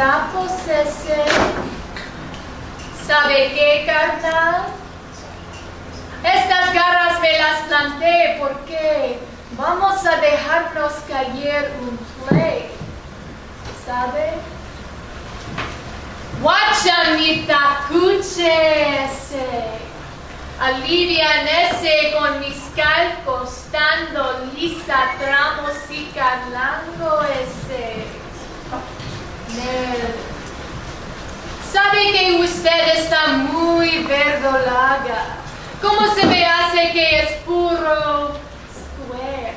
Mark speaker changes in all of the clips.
Speaker 1: harapos ese. ¿Sabe qué, carnal? Estas garras me las planté porque vamos a dejarnos caer un play. ¿Sabe? Guachamita cuchese. Alivianese con mis calcos, dando lisa tramos y carlango ese. Nel. Sabe que usted está muy verdolaga. ¿Cómo se me hace que es puro square?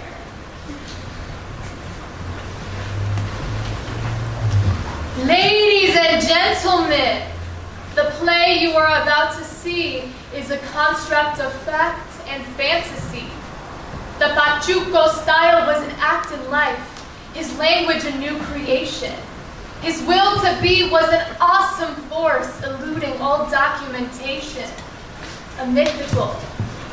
Speaker 1: Ladies and gentlemen, the play you are about to see is a construct of fact and fantasy. The Pachuco style was an act in life, his language a new creation. His will to be was an awesome force eluding all documentation. A mythical,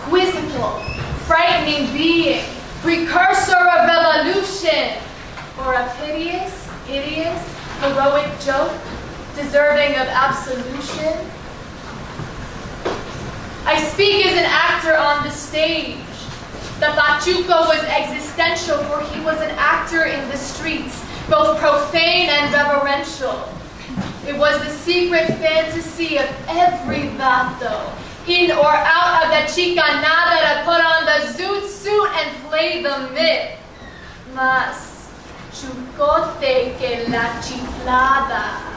Speaker 1: quizzical, frightening being, precursor of evolution, or a piteous, hideous, heroic joke, deserving of absolution. I speak as an actor on the stage. The Pachuco was existential, for he was an actor in the streets, both profane and reverential. It was the secret fantasy of every vato, in or out of the chicanada, to put on the Zoot Suit and play the myth. Mas chucote que la chiflada.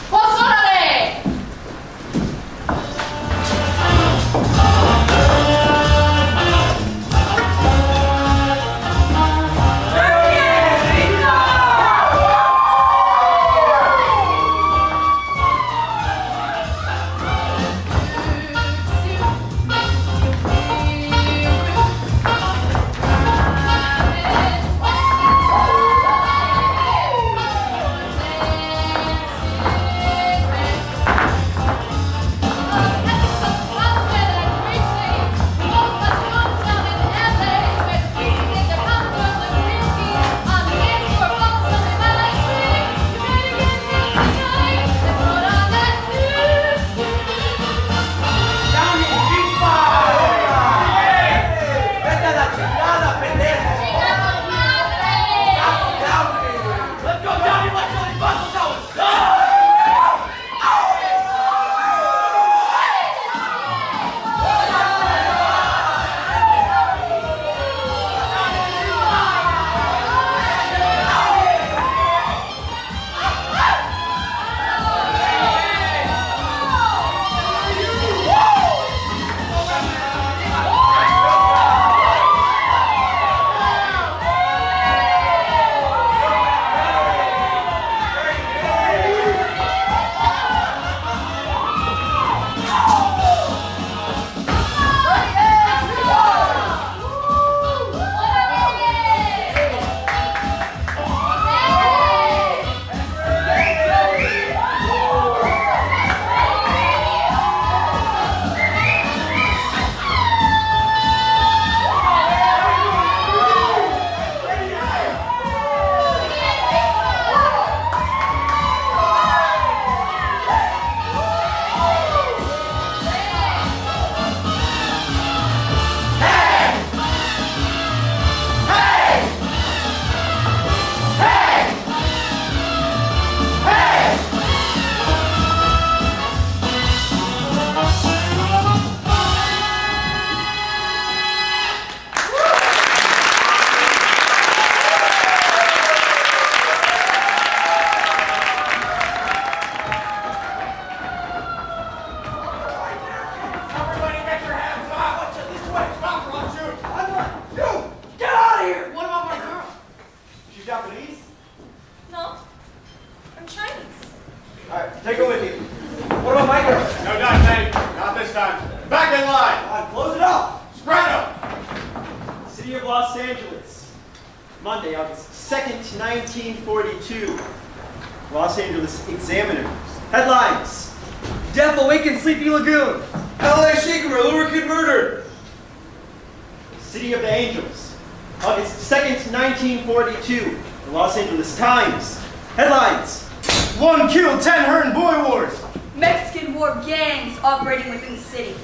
Speaker 1: ¡Pues órale!
Speaker 2: Monday, August 2nd, 1942. Los Angeles Examiner. Headlines. Death awakens Sleepy Lagoon.
Speaker 3: LA Shaker, lubricant murdered.
Speaker 2: City of the Angels. August 2nd, 1942. The Los Angeles Times. Headlines. 1 killed, 10 hurt in boy wars.
Speaker 4: Mexican war gangs operating within the city.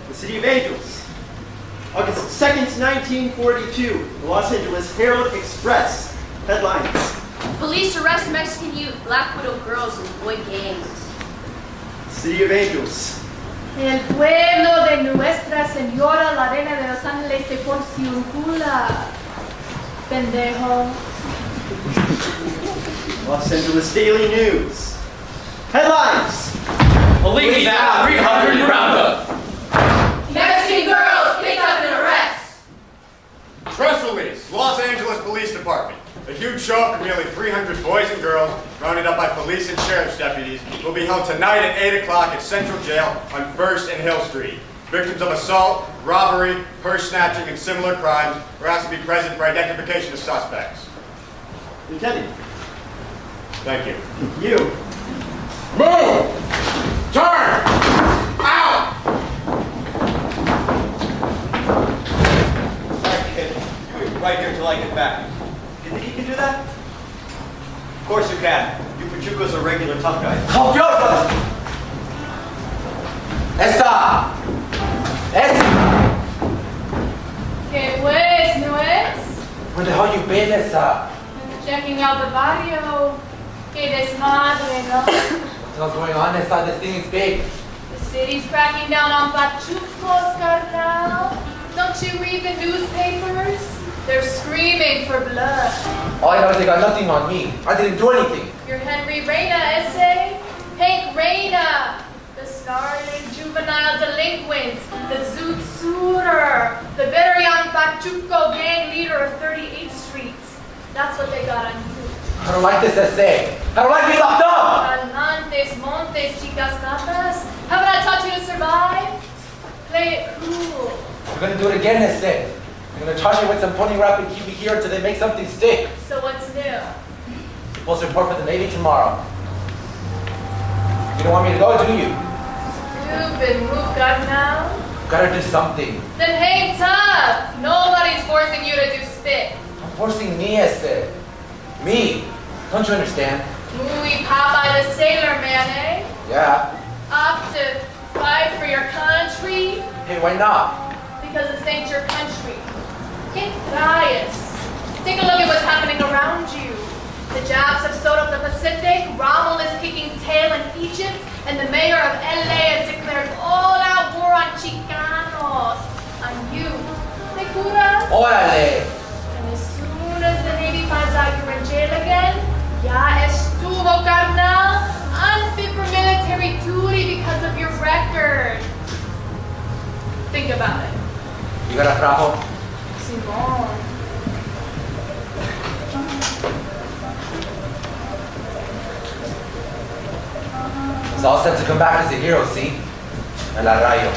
Speaker 2: The City of Angels. August 2nd, 1942. The Los Angeles Herald Express. Headlines.
Speaker 5: Police arrest Mexican youth, Black Widow girls, and boy gangs.
Speaker 2: City of Angels.
Speaker 1: El pueblo de Nuestra Señora, la Reina de Los Ángeles, te porciuncula. Pendejo.
Speaker 2: Los Angeles Daily News. Headlines.
Speaker 3: Police at 300 roundup.
Speaker 5: Mexican girls picked up and arrest.
Speaker 6: Press release, Los Angeles Police Department. A huge show of nearly 300 boys and girls, rounded up by police and sheriff's deputies, will be held tonight at 8 o'clock at Central Jail on 1st and Hill Street. Victims of assault, robbery, purse snatching, and similar crimes are asked to be present for identification of suspects.
Speaker 2: Lieutenant.
Speaker 6: Thank you.
Speaker 2: You.
Speaker 6: Move! Turn! Out!
Speaker 2: Sorry, kid. You wait right here till I get back. You think you can do that? Of course you can. You Pachuco's a regular tough guy.
Speaker 3: ¡Confiosas! ¡Esta! ¡Esta!
Speaker 1: ¿Qué pues, no es?
Speaker 3: Where the hell you been, esta?
Speaker 1: Checking out the barrio. Que desmadre, no?
Speaker 3: What the hell's going on, esta? This thing is big.
Speaker 1: The city's cracking down on pachucos, carnal. Don't you read the newspapers? They're screaming for blood.
Speaker 3: All I know is they got nothing on me. I didn't do anything.
Speaker 1: Your Henry Reina essay? Hank Reina, the snarling juvenile delinquents, the Zoot Suiter, the bitter young Pachuco gang leader of 38th Street. That's what they got on you.
Speaker 3: I don't like this essay. I don't like being locked up.
Speaker 1: Calmantes, montes, chicas gatas. Haven't I taught you to survive? Play it cool.
Speaker 3: I'm gonna do it again, essay. I'm gonna charge you with some pony rap and keep you here until they make something stick.
Speaker 1: So what's new?
Speaker 3: Supposed to report for the Navy tomorrow. You don't want me to go, do you?
Speaker 1: Stupid move, now.
Speaker 3: Gotta do something.
Speaker 1: Then hang tough. Nobody's forcing you to do spit.
Speaker 3: I'm forcing me, essay. Me. Don't you understand?
Speaker 1: Muy Popeye the Sailor Man, eh?
Speaker 3: Yeah.
Speaker 1: Off to fight for your country?
Speaker 3: Hey, why not?
Speaker 1: Because this ain't your country. Get traes. Take a look at what's happening around you. The Japs have sewed up the Pacific, Rommel is kicking tail in Egypt, and the mayor of LA has declared all-out war on Chicanos. On you. ¿Te curas?
Speaker 3: Órale.
Speaker 1: And as soon as the Navy finds out you're in jail again, ya estuvo, carnal. Unfit for military duty because of your record. Think about it.
Speaker 3: You got a trabajo?
Speaker 1: Simón.
Speaker 3: It's all set to come back as a hero, see? El Arrayo.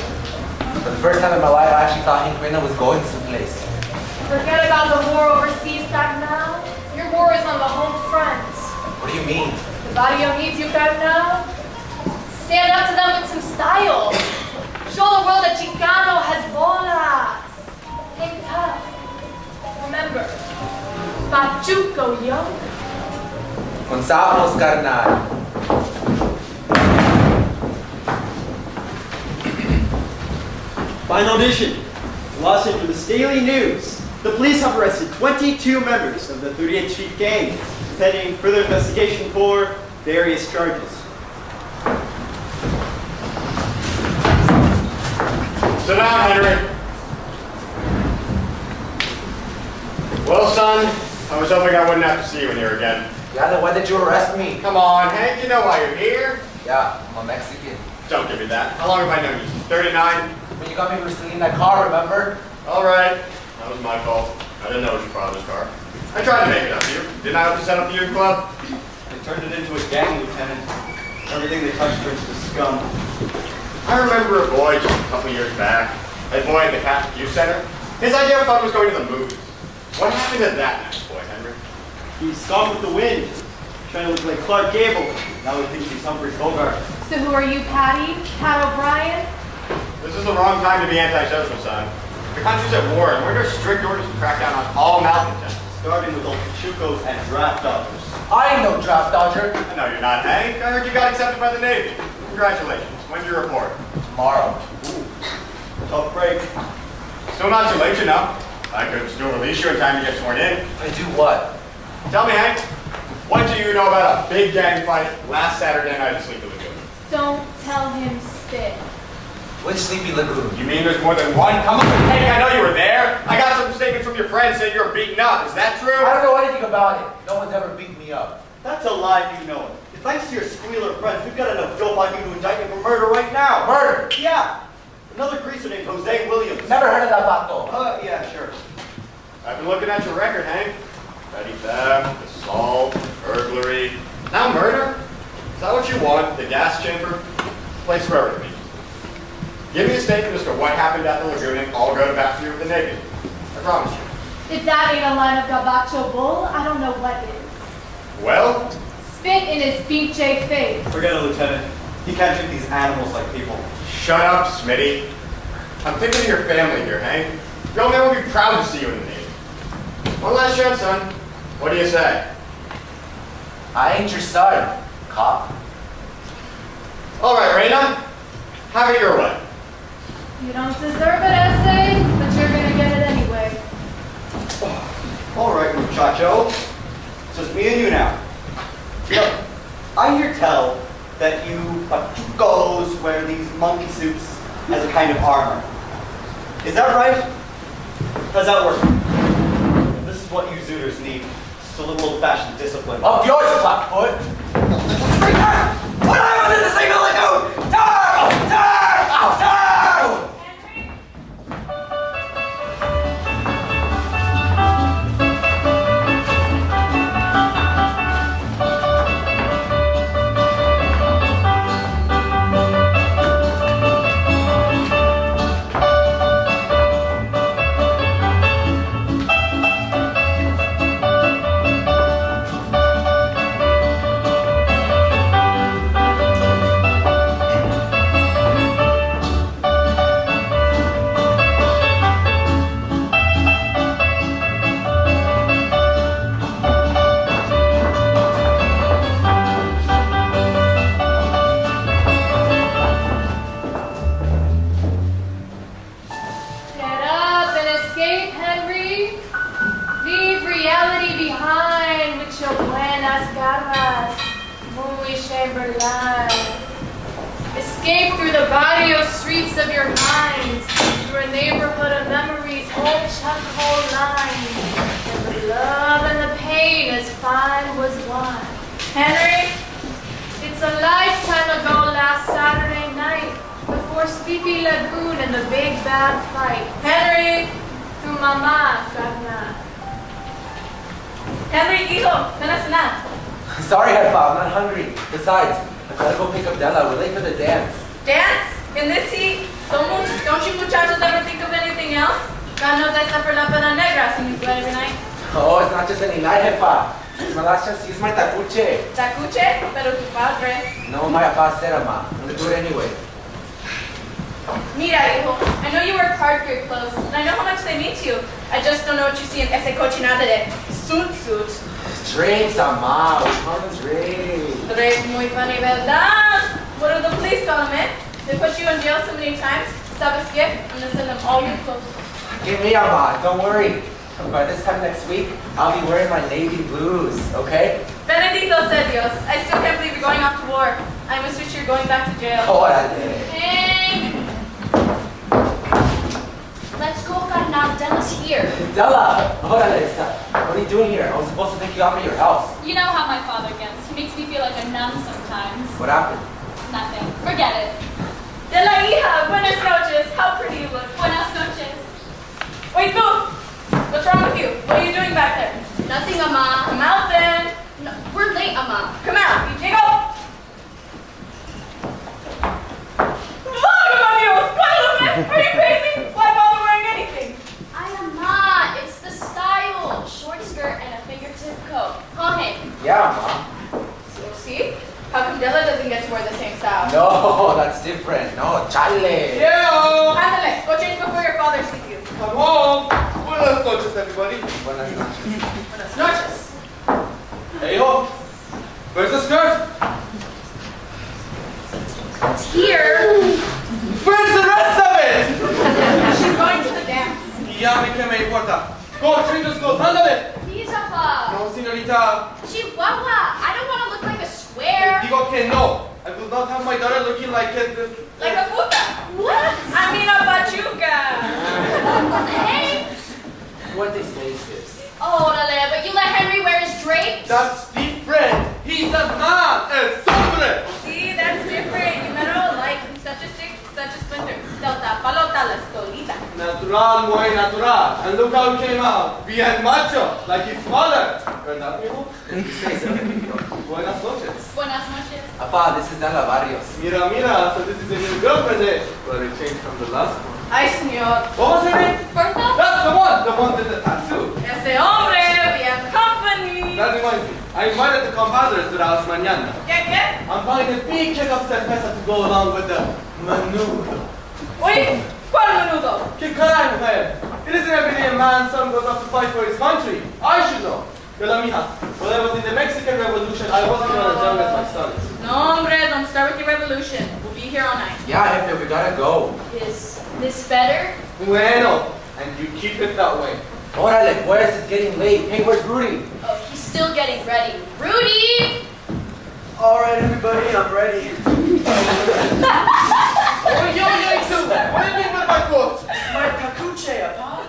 Speaker 3: For the first time in my life, I actually thought Hank Reina was going someplace.
Speaker 1: Forget about the war overseas, carnal. Your war is on the home front.
Speaker 3: What do you mean?
Speaker 1: The barrio needs you, carnal. Stand up to them with some style. Show the world that Chicano has bolas. Hang tough. Remember, Pachuco, yo.
Speaker 3: Con sapos, carnal.
Speaker 2: Final edition. Los Angeles Daily News. The police have arrested 22 members of the 38th Street Gang, pending further investigation for various charges.
Speaker 6: Sit down, Henry. Well, son, I was hoping I wouldn't have to see you in here again.
Speaker 3: Yeah, then why did you arrest me?
Speaker 6: Come on, Hank, you know why you're here.
Speaker 3: Yeah, I'm a Mexican.
Speaker 6: Don't give me that. How long have I known you? 39?
Speaker 3: When you got me for stealing that car, remember?
Speaker 6: All right. That was my fault. I didn't know it was your father's car. I tried to make it up to you. Didn't I help you set up the youth club?
Speaker 2: They turned it into a gang, Lieutenant. Everything they touched turns to scum.
Speaker 6: I remember a boy just a couple years back. A boy at the Catholic Youth Center. His idea of fun was going to the movies. What happened to that nice boy, Henry?
Speaker 2: He's gone with the wind, trying to look like Clark Gable. Now he thinks he's Humphrey Bogart.
Speaker 1: So who are you, Patty? Pat O'Brien?
Speaker 6: This is the wrong time to be antisocial, son. The country's at war, and we're under strict orders to crack down on all malcontents.
Speaker 2: Starting with old Pachucos and draft offers.
Speaker 3: I ain't no draft dodger.
Speaker 6: I know you're not, Hank. I heard you got accepted by the Navy. Congratulations. When's your report?
Speaker 3: Tomorrow.
Speaker 2: Tough break.
Speaker 6: Still not too late, you know. I could still release you in time to get sworn in.
Speaker 3: I do what?
Speaker 6: Tell me, Hank, what do you know about a big gang fight last Saturday night at Sleepy Lagoon?
Speaker 1: Don't tell him spit.
Speaker 3: Which Sleepy Lagoon?
Speaker 6: You mean there's more than one? Come on, Hank, I know you were there. I got some statements from your friends saying you were beaten up. Is that true?
Speaker 3: I don't know anything about it. No one's ever beaten me up.
Speaker 2: That's a lie, you know it. Thanks to your squealer friends, we've got enough dope on you to indict you for murder right now.
Speaker 3: Murder?
Speaker 2: Yeah. Another greaser named Jose Williams.
Speaker 3: Never heard of that vato.
Speaker 2: Yeah, sure.
Speaker 6: I've been looking at your record, Hank. Petty theft, assault, burglary. Now murder? Is that what you want? The gas chamber? Place for everything. Give me a statement as to what happened at the lagoon and I'll go to bat for you with the Navy. I promise you.
Speaker 1: If that ain't a line of gabacho bull, I don't know what is.
Speaker 6: Well?
Speaker 1: Spit in his pinche face.
Speaker 2: Forget it, Lieutenant. You can't treat these animals like people.
Speaker 6: Shut up, Smitty. I'm thinking of your family here, Hank. Your old man will be proud to see you in the Navy. One last chance, son. What do you say?
Speaker 3: I ain't your son, cop.
Speaker 6: All right, Raina. Have it your way.
Speaker 1: You don't deserve it, essay, but you're gonna get it anyway.
Speaker 2: All right, muchacho. It's just me and you now. Look, I hear tell that you pachucos wear these monkey suits as a kind of armor. Is that right? How's that work? This is what you Zooters need. Just a little old-fashioned discipline.
Speaker 3: Up yours, Flatfoot. What happened to the Sleepy Lagoon? Down! Down! Down!
Speaker 1: Escape through the barrio streets of your mind, through a neighborhood of memories, old chuck-hole lines, and the love and the pain as fine was wine. Henry, it's a lifetime ago last Saturday night, before Sleepy Lagoon and the big bad fight. Henry, tu mamá, carnal.
Speaker 4: Henry, hijo, ven a cenar.
Speaker 3: Sorry, Headpa, I'm not hungry. Besides, I gotta go pick up Della. We're late for the dance.
Speaker 4: Dance? In this heat? Don't you muchachos ever think of anything else? God knows I suffer la pena negra seeing you do it every night.
Speaker 3: Oh, it's not just any night, Headpa. It's my last chance to use my tacuche.
Speaker 4: Tacuche? Pero tu padre.
Speaker 3: No, my papá said, ma. I'm gonna do it anyway.
Speaker 4: Mira, hijo, I know you work hard for your clothes, and I know how much they mean to you. I just don't know what you see in ese cochinada de Zoot Suit.
Speaker 3: Drinks, ma. We call them drinks.
Speaker 4: Drinks, muy funny, ¿verdad? What do the police call them, eh? They put you in jail so many times, sabes qué? I'm gonna send them all your clothes.
Speaker 3: Give me a ma. Don't worry. By this time next week, I'll be wearing my navy blues, okay?
Speaker 4: Benedito said Dios. I still can't believe you're going off to war. I almost wish you're going back to jail.
Speaker 3: Órale.
Speaker 1: Hank!
Speaker 5: Let's go, carnal. Della's here.
Speaker 3: Della! Órale. What are you doing here? I was supposed to pick you up at your house.
Speaker 7: You know how my father gets. He makes me feel like a nun sometimes.
Speaker 3: What happened?
Speaker 7: Nothing. Forget it.
Speaker 4: De la hija, buenas noches. How pretty you look.
Speaker 7: Buenas noches.
Speaker 4: Wait, move! What's wrong with you? What are you doing back there?
Speaker 5: Nothing, Ama.
Speaker 4: Come out then.
Speaker 5: No, we're late, Ama.
Speaker 4: Come out. Y llego. Válgame Dios! Válgame! Are you crazy? Why bother wearing anything?
Speaker 5: Ay, Ama. It's the style. Short skirt and a fingertip coat. Huh, Hank?
Speaker 3: Yeah, ma.
Speaker 4: So, see? How come Della doesn't get to wear the same style?
Speaker 3: No, that's different. No, chale.
Speaker 6: Yeah!
Speaker 4: Ándale, go change before your father sees you.
Speaker 6: Come home! Buenas noches, everybody.
Speaker 3: Buenas noches.
Speaker 4: Buenas noches.
Speaker 2: Hey, hijo.
Speaker 3: Where's the skirt?
Speaker 1: It's here.
Speaker 3: Where's the rest of it?
Speaker 4: She's going to the dance.
Speaker 3: Ya me que me importa. Go, chicos, go, ándale.
Speaker 5: Please, Papa.
Speaker 3: No, señorita.
Speaker 5: Chihuahua, I don't want to look like a square.
Speaker 3: Digo que no. I will not have my daughter looking like it.
Speaker 4: Like a puta.
Speaker 5: What?
Speaker 4: I mean a pachuca.
Speaker 5: Hey.
Speaker 3: What they say is this.
Speaker 5: Orale, but you let Henry wear his drapes?
Speaker 3: That's different. He's a man. El hombre.
Speaker 4: See, that's different. You know, like such a stick, such a splinter. Delta, palota, la stolita.
Speaker 3: Natural, muy natural. And look how it came out. Bien macho, like his mother. ¿Verdad, mijo? Buenas noches.
Speaker 7: Buenas noches.
Speaker 3: Apa, this is Dala Barrios. Mira, mira, so this is a new girlfriend, eh? But it changed from the last one.
Speaker 4: Ay, señor.
Speaker 3: What was her name?
Speaker 7: Bertha?
Speaker 3: That's the one with the tattoo.
Speaker 4: Ese hombre, we have company.
Speaker 3: That reminds me. I invited the compadres to the house mañana.
Speaker 4: ¿Qué?
Speaker 3: I'm buying a big keg of cerveza to go along with the menudo.
Speaker 4: Oye, ¿cuál menudo?
Speaker 3: ¿Qué caray, mujer? It isn't every day a man's son goes up to fight for his country. I should know. Pero mija, when I was in the Mexican Revolution, I wasn't even as young as my son is.
Speaker 4: No, hombre, don't start with your revolution. We'll be here all night.
Speaker 3: Yeah, Jefe, we gotta go.
Speaker 5: Is this better?
Speaker 3: Bueno, and you keep it that way. Órale, pues, it's getting late. Hey, where's Rudy?
Speaker 5: Oh, he's still getting ready. Rudy!
Speaker 2: All right, everybody, I'm ready.
Speaker 3: Oh, yo, too. What do you mean with my quote?
Speaker 2: My cacuche, apa?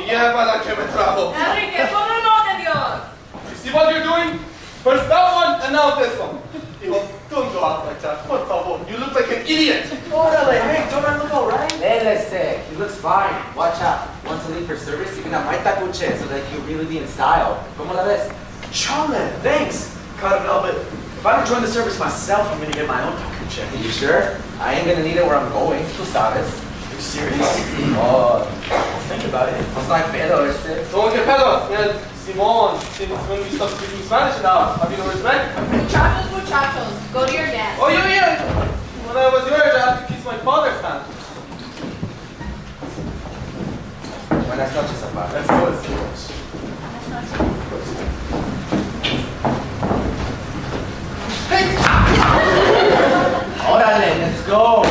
Speaker 3: Yeah, para que me trajo.
Speaker 4: Enrique, por amor de Dios.
Speaker 3: You see what you're doing? First that one, and now this one. Hijo, don't go out like that. Por favor, you look like an idiot.
Speaker 2: Orale, hey, don't I look all right?
Speaker 3: Lélese, he looks fine. Watch out. Want to leave for service? You can have my tacuche so that you really be in style. ¿Cómo la ves?
Speaker 2: Charmin, thanks. Carnal, but if I don't join the service myself, I'm gonna get my own cacuche.
Speaker 3: Are you sure? I ain't gonna need it where I'm going. Tú sabes.
Speaker 2: Are you serious?
Speaker 3: Oh,
Speaker 2: I'll think about it.
Speaker 3: no hay pedo, este. ¿Cómo que pedo? Simón, since when we stop speaking Spanish now, have you no respect?
Speaker 4: Muchachos, muchachos, go to your dance.
Speaker 3: Oh, yeah. When I was your age, I had to kiss my father's hand. Buenas noches, papá.
Speaker 2: Let's go, let's go.
Speaker 3: Órale, let's go.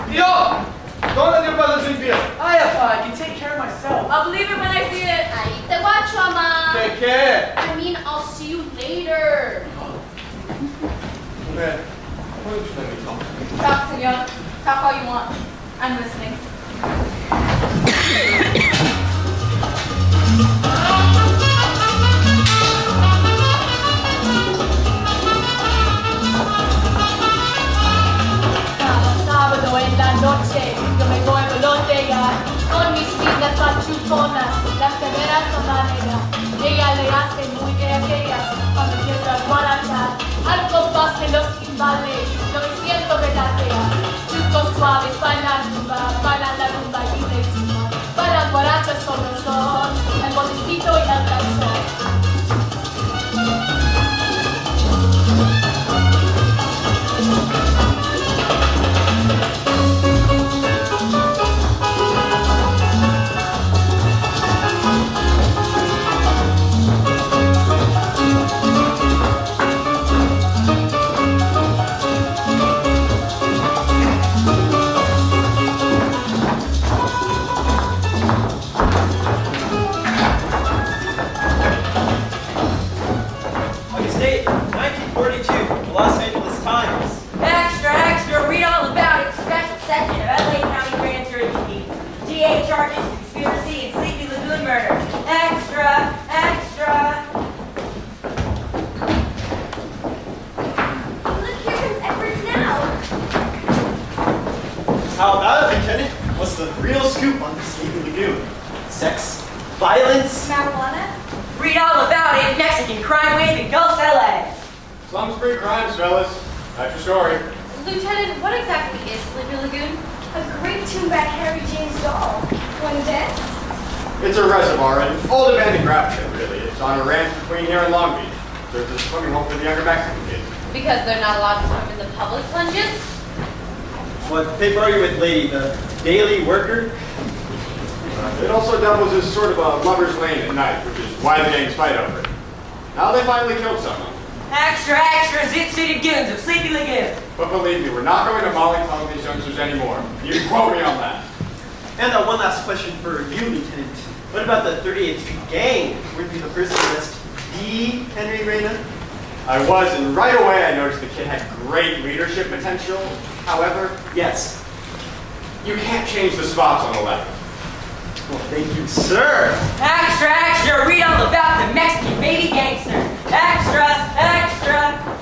Speaker 3: Yo, don't let your brother drink beer.
Speaker 2: Ay, apa, I can take care of myself.
Speaker 4: I'll believe it when I see it.
Speaker 5: Ahí te guacho, ama.
Speaker 3: Take care.
Speaker 5: I mean, I'll see you later.
Speaker 3: Man, why don't you let me talk?
Speaker 4: Talk, senor. Talk all you want. I'm listening.
Speaker 1: Sábado en la noche, yo me voy a botella con mis finas pachuconas, las caderas son la negra. Ella le hace muy bien aquellas cuando empieza a guaracha. Al compás de los timbales, lo siento relatea. Chucos suaves bailan la rumba y de encima. Bailan guarachas con el son, el botecito y el calzón.
Speaker 2: August 8, 1942, Los Angeles Times.
Speaker 8: Extra, extra, read all about it. Special section of LA County Grand Jury meetings. DA charges conspiracy and Sleepy Lagoon murder. Extra, extra.
Speaker 5: Look, here comes Edwards now.
Speaker 2: How about it, Lieutenant? What's the real scoop on the Sleepy Lagoon? Sex? Violence?
Speaker 5: Marijuana?
Speaker 8: Read all about it. Mexican crime wave in Gulf LA.
Speaker 6: Slums free crimes, fellas. That's your story.
Speaker 5: Lieutenant, what exactly is Sleepy Lagoon?
Speaker 9: A great tune-back Harry James doll. Want to dance?
Speaker 6: It's a reservoir, an old abandoned grab pit, really. It's on a ranch between here and Long Beach. There's a swimming hole for the younger Mexican kids.
Speaker 5: Because they're not allowed to swim in the public plunges?
Speaker 2: What paper are you with, lady? The Daily Worker?
Speaker 6: It also doubles as sort of a lover's lane at night, which is why the gangs fight over it. Now they finally killed someone.
Speaker 8: Extra, extra, Zoot Suited goons of sleepy lagoon.
Speaker 6: But believe me, we're not going to mollycoddle these youngsters anymore. You can quote me on that.
Speaker 3: And one last question for you, Lieutenant. What about the 38th Street Gang? Weren't you the first to arrest the Henry Reyna?
Speaker 6: I was, and right away I noticed the kid had great leadership potential. However,
Speaker 3: Yes.
Speaker 6: you can't change the spots on the left.
Speaker 3: Well, thank you, sir.
Speaker 8: Extra, extra, read all about the Mexican baby gangster. Extra, extra.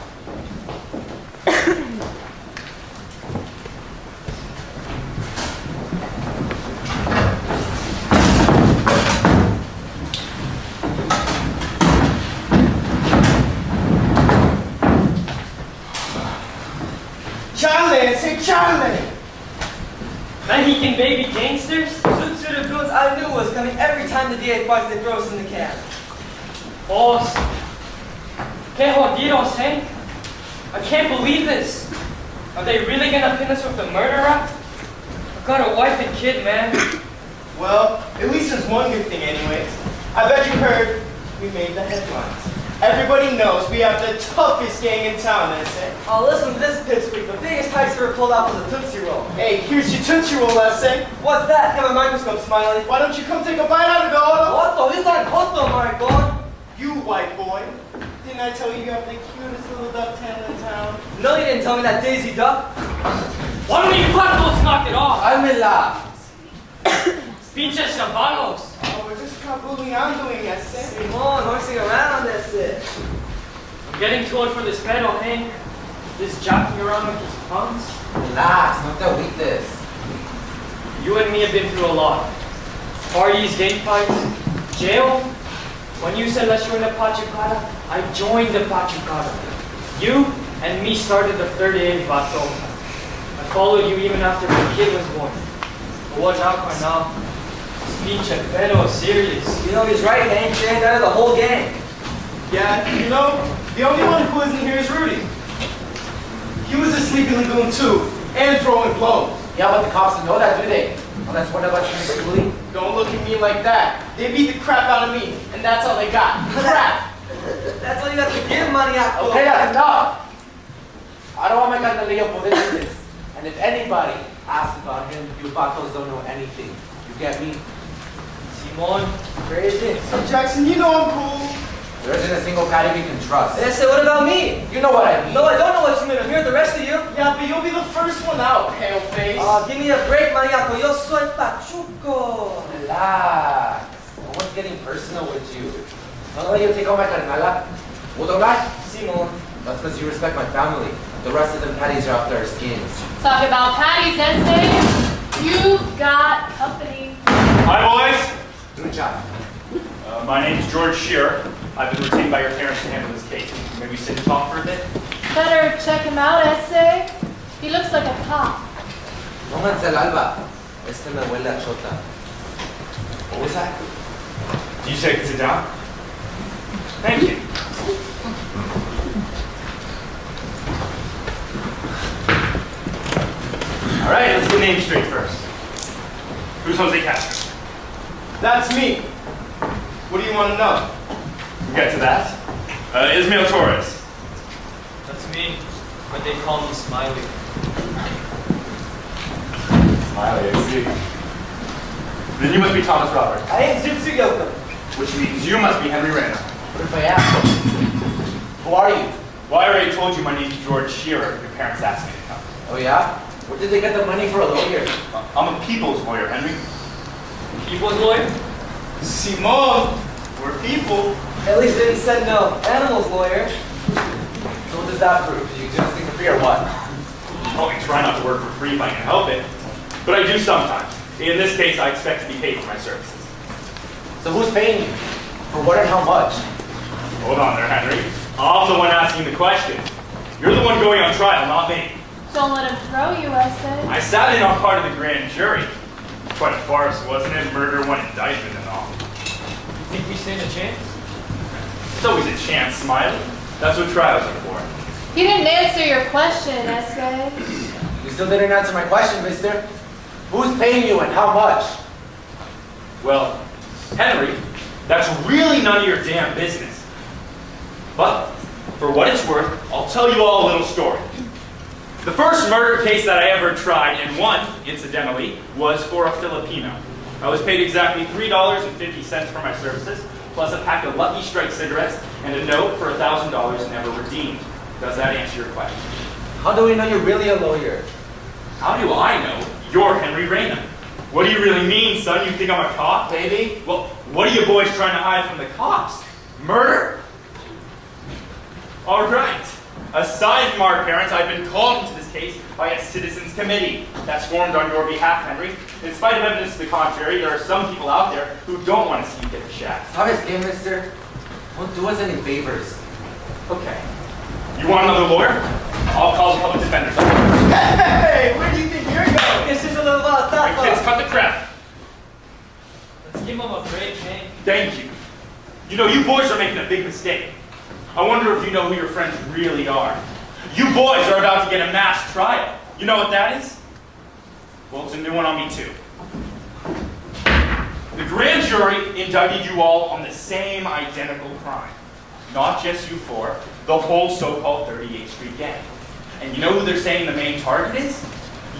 Speaker 3: Charlie, say Charlie.
Speaker 10: Mexican baby gangsters?
Speaker 3: Zoot Suited goons I knew was coming every time the DA fights they throw us in the can.
Speaker 10: Boss. Que jodidos, eh? I can't believe this. Are they really gonna pin us with the murder rap? I've got a wife and kid, man.
Speaker 3: Well, at least there's one good thing anyways. I bet you heard we made the headlines. Everybody knows we have the toughest gang in town, they say. Oh, listen to this pipsqueak. The biggest heist ever pulled out was a Tootsie Roll. Hey, here's your Tootsie Roll essay. What's that? Have a microscope, Smiley. Why don't you come take a bite out of it? What the? You got caught, my God. You white boy. Didn't I tell you you have the cutest little duck tail in town? No, you didn't tell me that Daisy Duck.
Speaker 10: Why don't you patos knock it off?
Speaker 3: I'm in love.
Speaker 10: Pinches chavalos.
Speaker 3: Oh, we're just doing essay. Simon, horsing around on this shit.
Speaker 10: I'm getting too old for this pedo, eh? This jockeying around with his punks.
Speaker 3: Relax, no te agüites.
Speaker 10: You and me have been through a lot. Parties, gang fights, jail. When you said let's join the Pachacada, I joined the Pachacada. You and me started the 38 Vato. I followed you even after my kid was born. But what now, Carnal? Pinche pedo, serious.
Speaker 3: You know, he's right, Hank. He ain't out of the whole gang. Yeah, you know, the only one who isn't here is Rudy. He was a Sleepy Lagoon too, and throwing blows.
Speaker 11: Yeah, but the cops don't know that, do they? Unless one of us is schooling.
Speaker 3: Don't look at me like that. They beat the crap out of me, and that's all they got. Crap! That's all you got to give money out.
Speaker 11: Okay, that's enough! I don't want my Candelillo for this. And if anybody asks about him, you vatos don't know anything. You get me?
Speaker 10: Simon,
Speaker 3: Crazy. So Jackson, you know I'm cool.
Speaker 11: There isn't a single caddy we can trust.
Speaker 3: I said, what about me?
Speaker 11: You know what I mean.
Speaker 3: No, I don't know what you mean. I'm here with the rest of you. Yeah, but you'll be the first one out, pale face. Give me a break, maniaco. Yo soy Pachuco.
Speaker 11: Relax. No one's getting personal with you. Don't let you take on my carnala. Udo lie?
Speaker 3: Simon.
Speaker 11: That's because you respect my family. The rest of them patties are after our skins.
Speaker 1: Talk about Patty's essay. You've got company.
Speaker 12: Hi, boys.
Speaker 11: Good job.
Speaker 12: My name's George Shearer. I've been retained by your parents to handle this case. Maybe sit and talk for a bit?
Speaker 1: Better check him out, essay. He looks like a cop.
Speaker 11: Pónganse al alba. Este me huele a chota.
Speaker 12: What was that? Do you say I can sit down? Thank you. All right, let's get names straight first. Who's Jose Castro?
Speaker 3: That's me. What do you want to know?
Speaker 12: We'll get to that. Ismael Torres.
Speaker 10: that's me. But they call me Smiley.
Speaker 12: Smiley, I see. Then you must be Thomas Roberts,
Speaker 3: I ain't Zoot Suit Yoko.
Speaker 12: which means you must be Henry Reyna.
Speaker 11: What if I ask them? Who are you?
Speaker 12: Well, I already told you my name's George Shearer. Your parents asked me to come.
Speaker 11: Oh yeah? Where did they get the money for a lawyer?
Speaker 12: I'm a people's lawyer, Henry.
Speaker 10: People's lawyer?
Speaker 3: Simon, we're people. At least they didn't send no animals lawyer.
Speaker 11: So what does that prove? Do you do this thing for free or what?
Speaker 12: Well, I try not to work for free if I can help it. But I do sometimes. In this case, I expect to be paid for my services.
Speaker 11: So who's paying you? For what and how much?
Speaker 12: Hold on there, Henry. I'm the one asking the question. You're the one going on trial, not me.
Speaker 1: Don't let him throw you, essay.
Speaker 12: I sat in on part of the grand jury. Quite a farce, wasn't it? Murder, one indictment and all.
Speaker 10: Think we stand a chance?
Speaker 12: It's always a chance, Smiley. That's what trials are for.
Speaker 1: He didn't answer your question, essay.
Speaker 11: You still didn't answer my question, mister. Who's paying you and how much?
Speaker 12: Well, Henry, that's really none of your damn business. But for what it's worth, I'll tell you all a little story. The first murder case that I ever tried, and won, incidentally, was for a Filipino. I was paid exactly $3.50 for my services, plus a pack of Lucky Strike cigarettes and a note for $1,000 never redeemed. Does that answer your question?
Speaker 11: How do we know you're really a lawyer?
Speaker 12: How do I know you're Henry Raynham? What do you really mean, son? You think I'm a cop?
Speaker 11: Baby?
Speaker 12: Well, what are you boys trying to hide from the cops? Murder? All right. Aside from our parents, I've been called into this case by a citizens committee that's formed on your behalf, Henry. In spite of evidence to the contrary, there are some people out there who don't want to see you get the shaft.
Speaker 11: ¿Sabes qué, mister? Don't do us any favors.
Speaker 12: Okay. You want another lawyer? I'll call the public defenders.
Speaker 3: Hey, where do you think you're going?
Speaker 8: This is a little
Speaker 12: All right, kids, cut the crap.
Speaker 10: Let's give him a break, man.
Speaker 12: Thank you. You know, you boys are making a big mistake. I wonder if you know who your friends really are. You boys are about to get a mass trial. You know what that is? Well, it's a new one on me too. The grand jury indicted you all on the same identical crime. Not just you four, the whole so-called 38th Street gang. And you know who they're saying the main target is?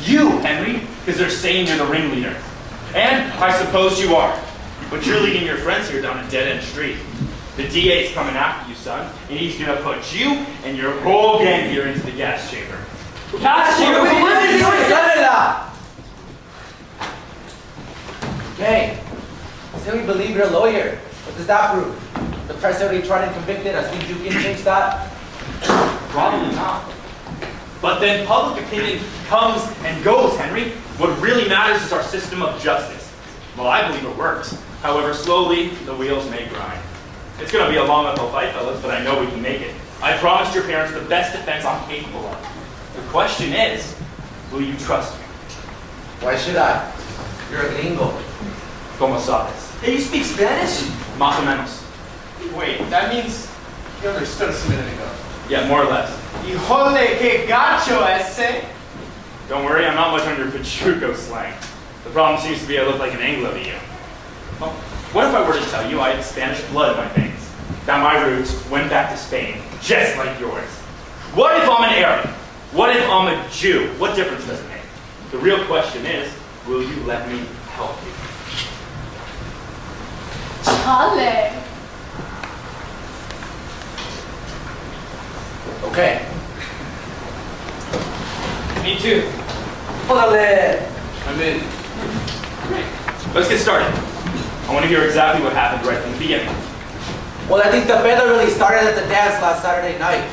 Speaker 12: You, Henry, because they're saying you're the ringleader. And I suppose you are. But you're leading your friends here down a dead-end street. The DA's coming after you, son, and he's gonna put you and your whole gang here into the gas chamber.
Speaker 10: Gas chamber?
Speaker 11: Okay. Say we believe you're a lawyer. What does that prove? The press already tried and convicted us. Think you can change that?
Speaker 12: Probably not. But then public opinion comes and goes, Henry. What really matters is our system of justice. Well, I believe it works. However, slowly, the wheels may grind. It's going to be a long uphill fight, fellas, but I know we can make it. I promised your parents the best defense I'm capable of. The question is, will you trust me?
Speaker 11: Why should I? You're a gringo.
Speaker 12: Como sabes?
Speaker 3: Hey, you speak Spanish?
Speaker 12: Más o menos.
Speaker 3: Wait, that means you understood us a minute ago.
Speaker 12: Yeah, more or less.
Speaker 3: Híjole, que gacho ese.
Speaker 12: Don't worry, I'm not much under Pachuco slang. The problem seems to be I look like an Anglo to you. Well, what if I were to tell you I had Spanish blood in my veins? That my roots went back to Spain, just like yours? What if I'm an Arab? What if I'm a Jew? What difference does it make? The real question is, will you let me help you?
Speaker 1: Chale.
Speaker 11: Okay.
Speaker 10: Me too.
Speaker 11: Órale.
Speaker 12: I'm in. Great. Let's get started. I want to hear exactly what happened right from the beginning.
Speaker 11: Well, I think the pedo really started at the dance last Saturday night.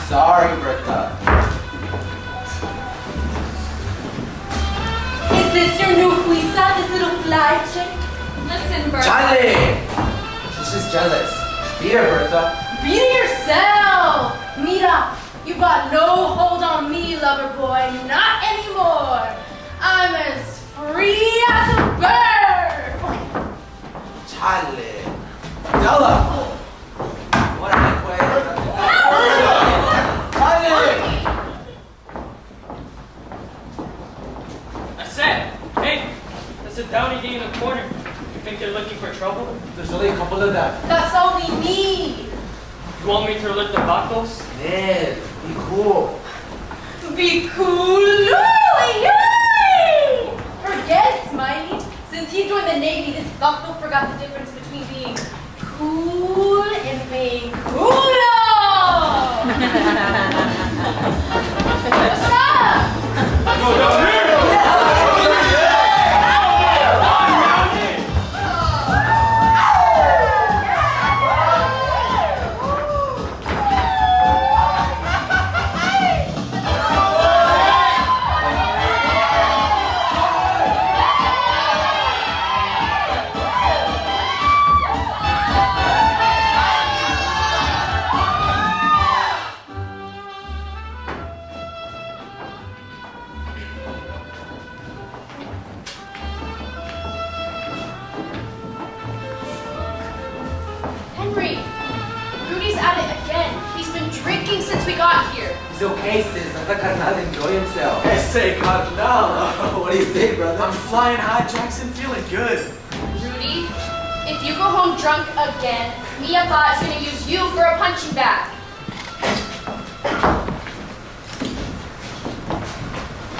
Speaker 11: Sorry, Bertha.
Speaker 4: Is this your new Huisa, this little fly chick?
Speaker 7: Listen, Bertha.
Speaker 11: Chale! She's just jealous. Beat her, Bertha.
Speaker 4: Beat it yourself! Mira, you got no hold on me, lover boy. Not anymore. I'm as free as a bird.
Speaker 11: Chale. Della. What a way.
Speaker 10: I said, hey, there's a downy D in the corner. You think they're looking for trouble?
Speaker 11: There's only a couple of them.
Speaker 4: That's all we need.
Speaker 10: You want me to alert the vacos?
Speaker 11: Man, be cool.
Speaker 4: Be cool. Yay! Forget it, Smiley. Since he joined the Navy, this vato forgot the difference between being cool and being cool.
Speaker 1: you got here?
Speaker 11: He's okay, sis. Let the carnal enjoy himself.
Speaker 3: I say, carnal.
Speaker 11: What do you say, brother?
Speaker 3: I'm flying high, Jackson, feeling good.
Speaker 1: Rudy, if you go home drunk again, Mia Pa is going to use you for a punching bag.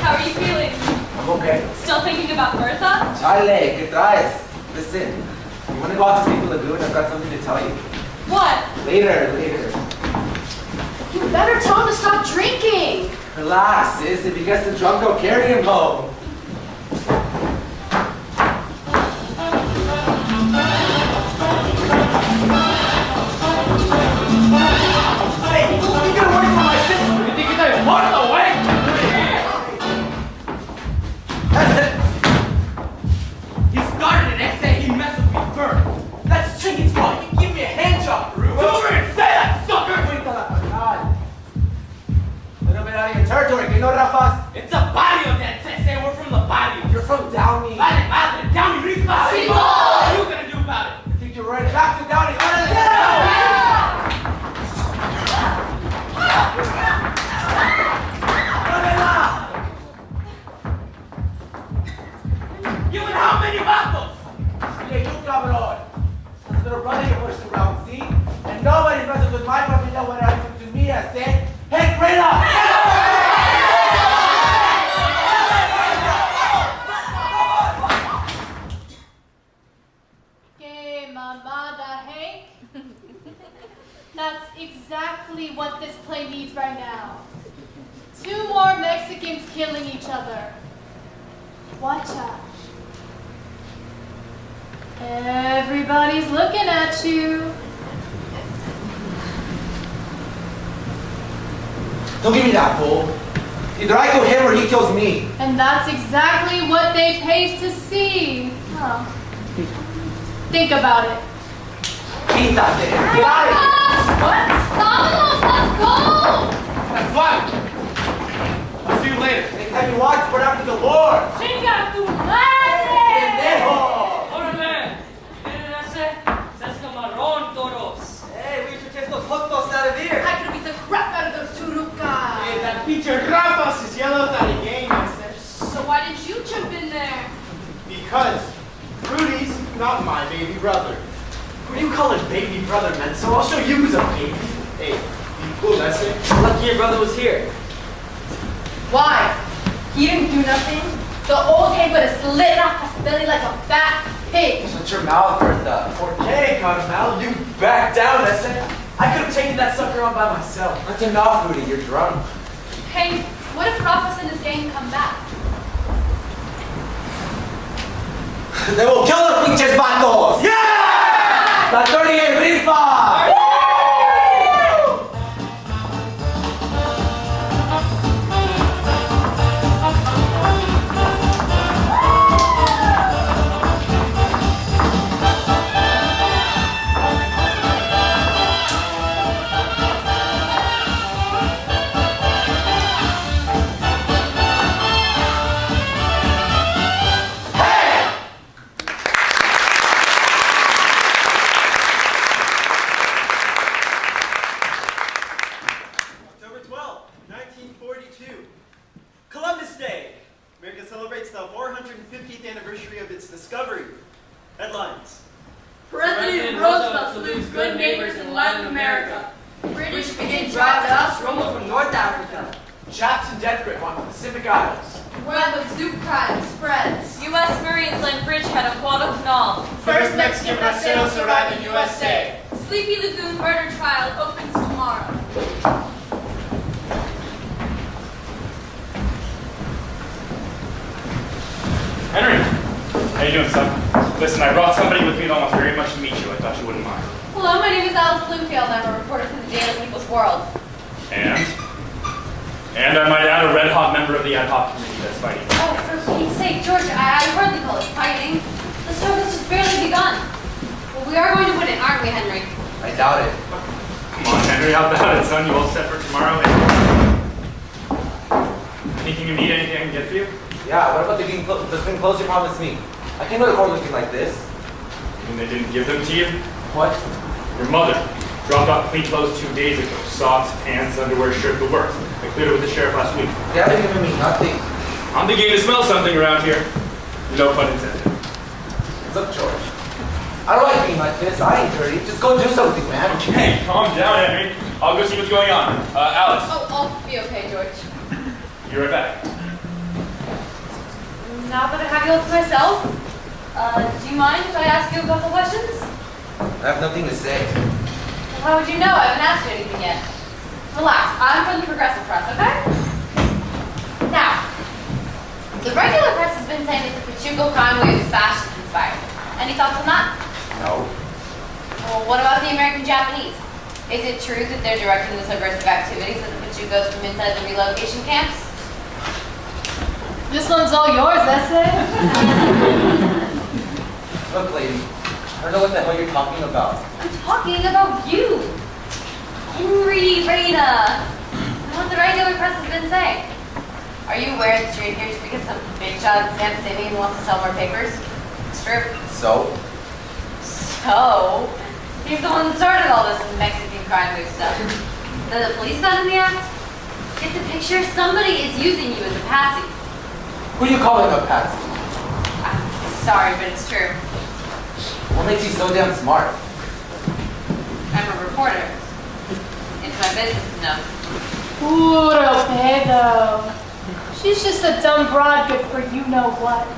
Speaker 7: How are you feeling?
Speaker 11: I'm okay.
Speaker 7: Still thinking about Bertha?
Speaker 11: Charlie, ¿qué traes? Listen, you want to go out to Sleepy Lagoon? I've got something to tell you.
Speaker 7: What?
Speaker 11: Later.
Speaker 1: You better tell him to stop drinking.
Speaker 11: Relax, sis. If he gets too drunk, I'll carry him home.
Speaker 3: Hey, you get away from my sister! You think you're gonna run away? He started an essay, he messed with me first. That's chicken's fault. You give me a hand job, Peru. Come over here and say that, sucker!
Speaker 11: Little bit out of your territory, you know, Rafas?
Speaker 3: It's a barrio that says we're from the barrio.
Speaker 11: You're from Downey.
Speaker 3: Vale, Downey, Rico. What are you gonna do about it?
Speaker 11: I think you're right back to Downey.
Speaker 3: You and how many vatos?
Speaker 11: Hey, you cabrón. I'm gonna run your horse around, see? And nobody messes with my familia when I come to me, I say, hey, Greta!
Speaker 1: Que mamada, Hank. That's exactly what this play needs right now. 2 more Mexicans killing each other. Watch out. Everybody's looking at you.
Speaker 11: Don't give me that, fool. Either I kill him or he kills me.
Speaker 1: And that's exactly what they paid to see. Huh. Think about it.
Speaker 11: Quítate. Get out of here.
Speaker 1: What? Vámonos, let's go!
Speaker 3: That's fine. I'll see you later.
Speaker 11: Next time you watch, we're after the Lord.
Speaker 1: Chinga tu madre!
Speaker 11: Pendejo.
Speaker 10: Órale. ¿Quieren ese? Seas camarón, toros.
Speaker 11: Hey, we should chase those jotos out of here.
Speaker 4: I could beat the crap out of those turucas.
Speaker 3: Hey, that teacher Rafas is yelling out of game, I said.
Speaker 1: So why did you jump in there?
Speaker 3: Because Rudy's not my baby brother.
Speaker 10: Who do you call a baby brother, Menso? I'll show you who's a baby.
Speaker 3: Hey, you cool, that's it?
Speaker 10: Lucky your brother was here.
Speaker 4: Why? He didn't do nothing. The old Hank would have slit off his belly like a fat pig.
Speaker 11: Shut your mouth, Bertha.
Speaker 10: Okay, Carmel, you back down, that's it. I could have taken that sucker on by myself.
Speaker 11: That's enough, Rudy. You're drunk.
Speaker 1: Hey, what if Rafas and his gang come back?
Speaker 11: They will kill us, pinches vatos! Yeah! La 38 rifa!
Speaker 13: October 12th, 1942. Columbus Day. America celebrates the 450th anniversary of its discovery. Headlines.
Speaker 4: President Roosevelt salutes good neighbors in Latin America. British begin drive to us Roma from North Africa.
Speaker 10: Japs and death grip on the Pacific Isles.
Speaker 4: Web of Zoot crime spreads.
Speaker 7: U.S. Marines land bridgehead of Guadalcanal.
Speaker 3: First Mexican vessels arrive in USA.
Speaker 7: Sleepy Lagoon murder trial opens tomorrow.
Speaker 12: Henry, how you doing, son? Listen, I brought somebody with me that wants very much to meet you. I thought you wouldn't mind.
Speaker 7: Hello, my name is Alice Bloomfield. I'm a reporter for the Daily People's World.
Speaker 12: And I might add a red-hot member of the ad hoc committee that's fighting.
Speaker 7: Oh, for Pete's sake, George, I hardly call it fighting. The struggle has just barely begun. Well, we are going to win it, aren't we, Henry?
Speaker 11: I doubt it.
Speaker 12: Come on, Henry, how about it, son? You all set for tomorrow? Anything you need, anything I can get for you?
Speaker 11: Yeah, what about the clean clothes you promised me? I can't go to court looking like this.
Speaker 12: And they didn't give them to you?
Speaker 11: What?
Speaker 12: Your mother. Dropped off clean clothes 2 days ago. Socks, pants, underwear, shirt, the works. I cleared it with the sheriff last week.
Speaker 11: They haven't given me nothing.
Speaker 12: I'm beginning to smell something around here. No pun intended.
Speaker 11: Look, George. I don't like being like this. I ain't dirty. Just go do something, man.
Speaker 12: Okay, calm down, Henry. I'll go see what's going on. Alice.
Speaker 5: Oh, I'll be okay, George.
Speaker 12: You're right back.
Speaker 5: Now that I have you all to myself, do you mind if I ask you a couple questions?
Speaker 11: I have nothing to say.
Speaker 5: Well, how would you know? I haven't asked you anything yet. Relax. I'm from the Progressive Press, okay? Now, the regular press has been saying that the Pachuco crime wave is fascist-inspired. Any thoughts on that?
Speaker 11: No.
Speaker 5: Well, what about the American-Japanese? Is it true that they're directing the subversive activities of the Pachucos from inside the relocation camps?
Speaker 1: This one's all yours, Essay.
Speaker 11: Look, lady. I don't know what the hell you're talking about.
Speaker 5: I'm talking about you! Henry Reyna! What the regular press has been saying. Are you aware that you're here just because some big shot Sam Simeon wants to sell more papers? It's true.
Speaker 11: So?
Speaker 5: So? He's the one that started all this Mexican crime wave stuff. The police found in the act? Get the picture? Somebody is using you as a patsy.
Speaker 11: Who do you call a patsy?
Speaker 5: I'm sorry, but it's true.
Speaker 11: What makes you so damn smart?
Speaker 5: I'm a reporter. It's my business to know.
Speaker 1: Puro pedo. She's just a dumb broad good for you know what.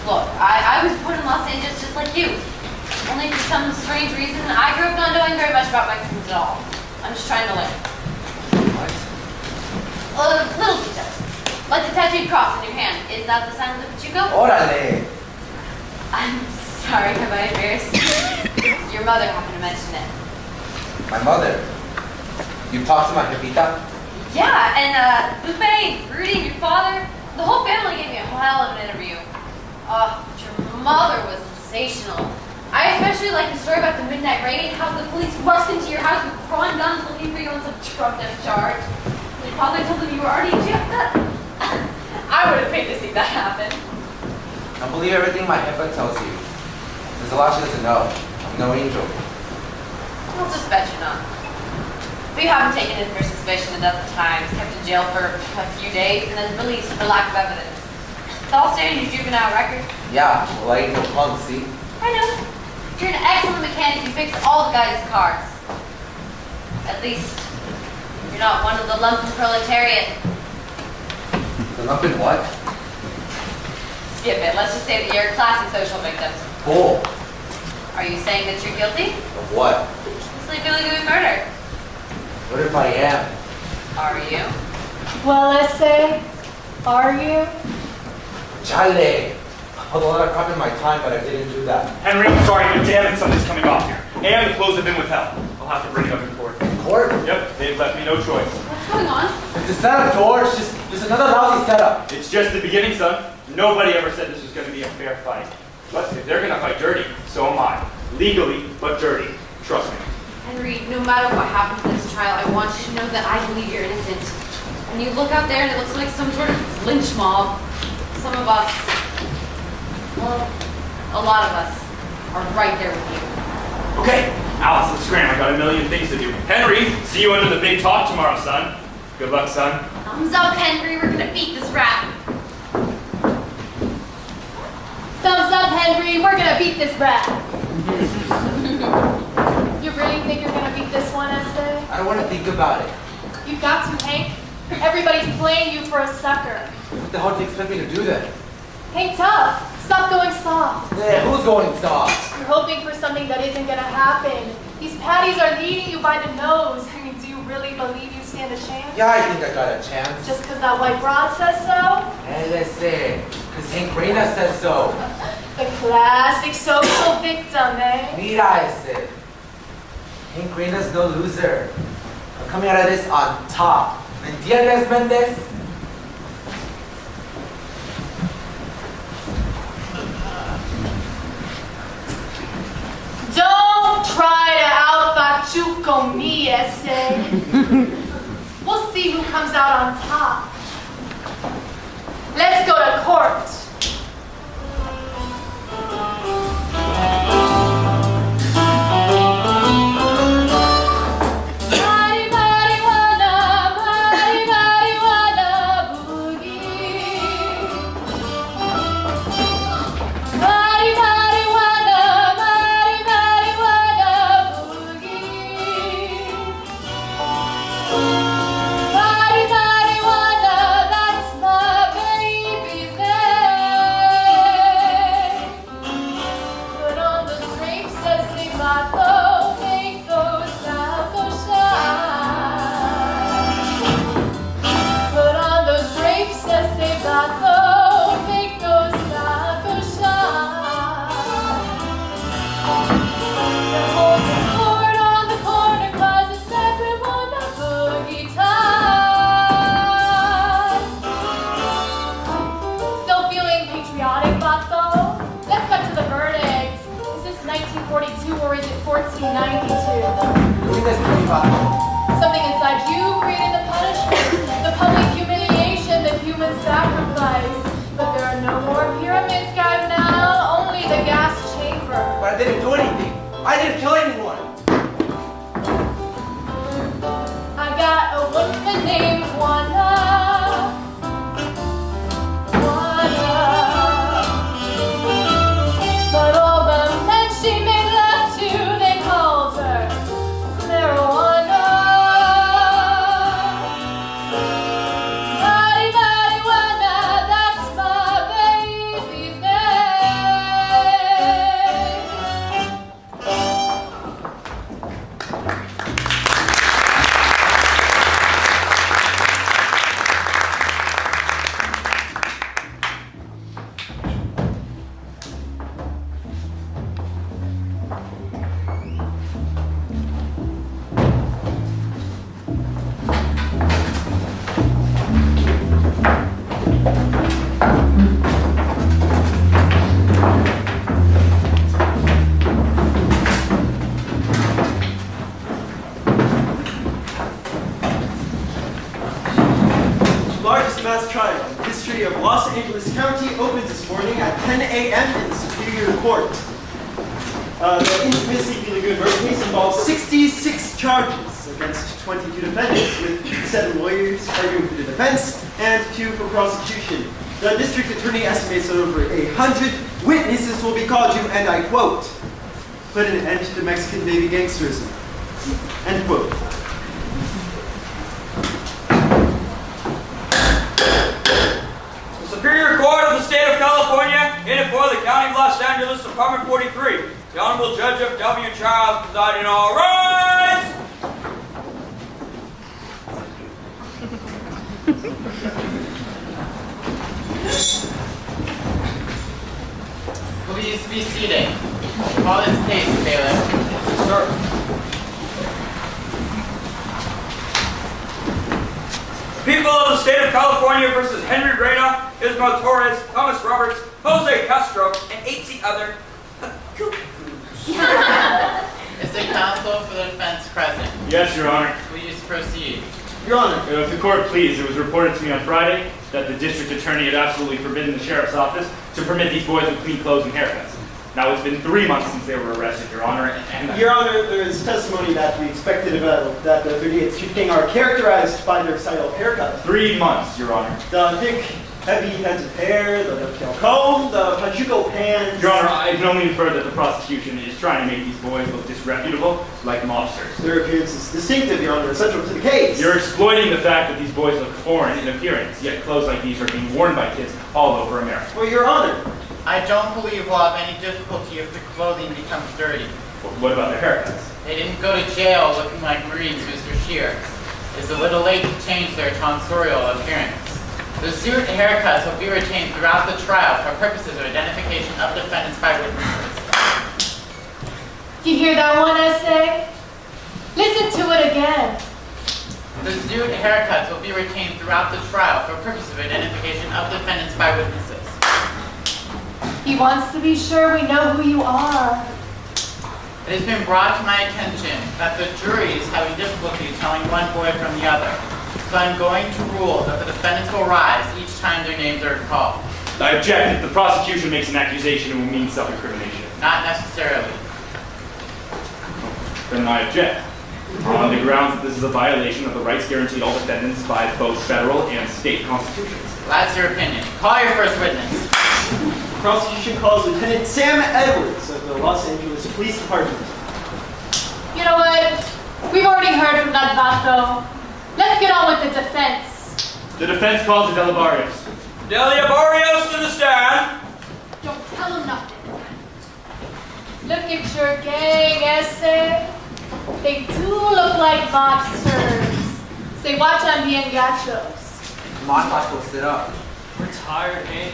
Speaker 5: Look, I was born in Los Angeles just like you. Only for some strange reason, I grew up not knowing very much about Mexicans at all. I'm just trying to learn.
Speaker 11: What?
Speaker 5: Little details. Like the tattooed cross on your hand. Is that the sign of the Pachuco?
Speaker 11: Órale.
Speaker 5: I'm sorry, have I embarrassed you? Your mother happened to mention it.
Speaker 11: My mother. You talked to my jefita?
Speaker 5: Yeah, and Lupe, Rudy, your father, the whole family gave me a hell of an interview. Your mother was sensational. I especially like the story about the midnight raid, how the police rushed into your house with drawn guns looking for you on some trumped-up charge. Your father told them you were already in jail. I would have paid to see that happen.
Speaker 11: Don't believe everything my jefa tells you. There's a lot she doesn't know. I'm no angel.
Speaker 5: I'll just bet you're not. We haven't taken in for suspicion a dozen times, kept in jail for a few days, and then released for lack of evidence. It's all staring your juvenile record.
Speaker 11: Yeah, well I ain't no punk, see?
Speaker 5: I know. You're an excellent mechanic. You fix all the guys' cars. At least, you're not one of the lumpen proletariat.
Speaker 11: The lumpen what?
Speaker 5: Skip it. Let's just say that you're a classic social victim.
Speaker 11: Bull.
Speaker 5: Are you saying that you're guilty?
Speaker 11: Of what?
Speaker 5: Sleepy Lagoon murder.
Speaker 11: What if I am?
Speaker 5: Are you?
Speaker 1: Well, Essay, are you?
Speaker 11: Chale. Although I crap in my time, but I didn't do that.
Speaker 12: Henry, I'm sorry, but damn it, something's coming off here. And the clothes have been withheld. I'll have to bring it up in court.
Speaker 11: Court?
Speaker 12: Yep, they've left me no choice.
Speaker 5: What's going on?
Speaker 11: It's a setup, George. Just another lousy setup.
Speaker 12: It's just the beginning, son. Nobody ever said this was going to be a fair fight. But if they're going to fight dirty, so am I. Legally, but dirty. Trust me.
Speaker 5: Henry, no matter what happens in this trial, I want you to know that I believe you're innocent. When you look out there and it looks like some sort of lynch mob, some of us, well, a lot of us, are right there with you.
Speaker 12: Okay, Alice, let's scram. I got a million things to do. Henry, see you under the big talk tomorrow, son. Good luck, son.
Speaker 5: Thumbs up, Henry. We're gonna beat this rat.
Speaker 1: Thumbs up, Henry. We're gonna beat this rat. You really think you're gonna beat this one, Essay?
Speaker 11: I don't want to think about it.
Speaker 1: You've got to, Hank. Everybody's playing you for a sucker.
Speaker 11: What the hell do you expect me to do then?
Speaker 1: Hang tough. Stop going soft.
Speaker 11: Yeah, who's going soft?
Speaker 1: You're hoping for something that isn't gonna happen. These patties are leading you by the nose. I mean, do you really believe you stand a chance?
Speaker 11: Yeah, I think I got a chance.
Speaker 1: Just because that white broad says so?
Speaker 11: Listen, because Hank Reyna says so.
Speaker 1: The classic social victim, eh?
Speaker 11: Mira ese. Hank Reyna's no loser. I'm coming out of this on top. ¿Me entiendes, Mendez?
Speaker 1: Don't try to out-Pachuco me, Essay. We'll see who comes out on top. Let's go to court. 92.
Speaker 11: Doing this pretty bad.
Speaker 1: Something inside you created the punishment, the public humiliation, the human sacrifice. But there are no more pyramids, guys, now, only the gas chamber.
Speaker 11: But I didn't do anything. I didn't kill anyone.
Speaker 1: I got a woman named Wanda. But all the men she made love to, they called her marijuana. Marijuana, that's my baby's
Speaker 13: Largest mass trial in the history of Los Angeles County opens this morning at 10 a.m. in the Superior Court. The infamous Sleepy Lagoon murder case involves 66 charges against 22 defendants, with 7 lawyers arguing for the defense and 2 for prosecution. The district attorney estimates that over 100 witnesses will be called to, and I quote, put an end to the Mexican baby gangsterism. End quote.
Speaker 14: Superior Court of the State of California, in and for the County of Los Angeles, Department 43. The Honorable Judge F. W. Childs presiding. All rise!
Speaker 15: Please be seated. Call this case, bailiff.
Speaker 14: Sir. People of the State of California versus Henry Reyna, Ismael Torres, Thomas Roberts, Jose Castro, and 18 other
Speaker 15: Is the counsel for the defense present?
Speaker 10: Yes, Your Honor.
Speaker 15: Please proceed.
Speaker 13: Your Honor.
Speaker 10: If the court please, it was reported to me on Friday that the district attorney had absolutely forbidden the sheriff's office to permit these boys with clean clothes and haircuts. Now, it's been 3 months since they were arrested, Your Honor, and
Speaker 13: Your Honor, there is testimony that we expected that the 38th Street Gang are characterized by their style of haircut.
Speaker 10: 3 months, Your Honor.
Speaker 13: The thick, heavy heads of hair, the dovetail comb, the pachuco pants.
Speaker 10: Your Honor, I can only infer that the prosecution is trying to make these boys look disreputable, like mobsters.
Speaker 13: Their appearance is distinctive, Your Honor, essential to the case.
Speaker 10: You're exploiting the fact that these boys look foreign in appearance, yet clothes like these are being worn by kids all over America.
Speaker 13: Well, Your Honor.
Speaker 15: I don't believe we'll have any difficulty if the clothing becomes dirty.
Speaker 10: What about their haircuts?
Speaker 15: They didn't go to jail looking like Marines, Mr. Shear. It's a little late to change their tonsorial appearance. The Zoot haircuts will be retained throughout the trial for purposes of identification of defendants by witnesses.
Speaker 1: You hear that one, essay? Listen to it again.
Speaker 15: The Zoot haircuts will be retained throughout the trial for purposes of identification of defendants by witnesses.
Speaker 1: He wants to be sure we know who you are.
Speaker 15: It has been brought to my attention that the jury is having difficulty telling one boy from the other. So I'm going to rule that the defendants will rise each time their names are called.
Speaker 10: I object if the prosecution makes an accusation it will mean self-incrimination.
Speaker 15: Not necessarily.
Speaker 10: Then I object. On the grounds that this is a violation of the rights guaranteed all defendants by both federal and state constitutions.
Speaker 15: That's your opinion. Call your first witness.
Speaker 13: The prosecution calls Lieutenant Sam Edwards of the Los Angeles Police Department.
Speaker 1: You know what? We've already heard from that vato. Let's get on with the defense.
Speaker 10: The defense calls the Delabarrios.
Speaker 14: Delabarrios to the stand.
Speaker 1: Don't tell him nothing. Look at your gang, essay. They do look like mobsters. Se guachan bien gachos.
Speaker 11: Come on, Paco, sit up.
Speaker 10: We're tired, man.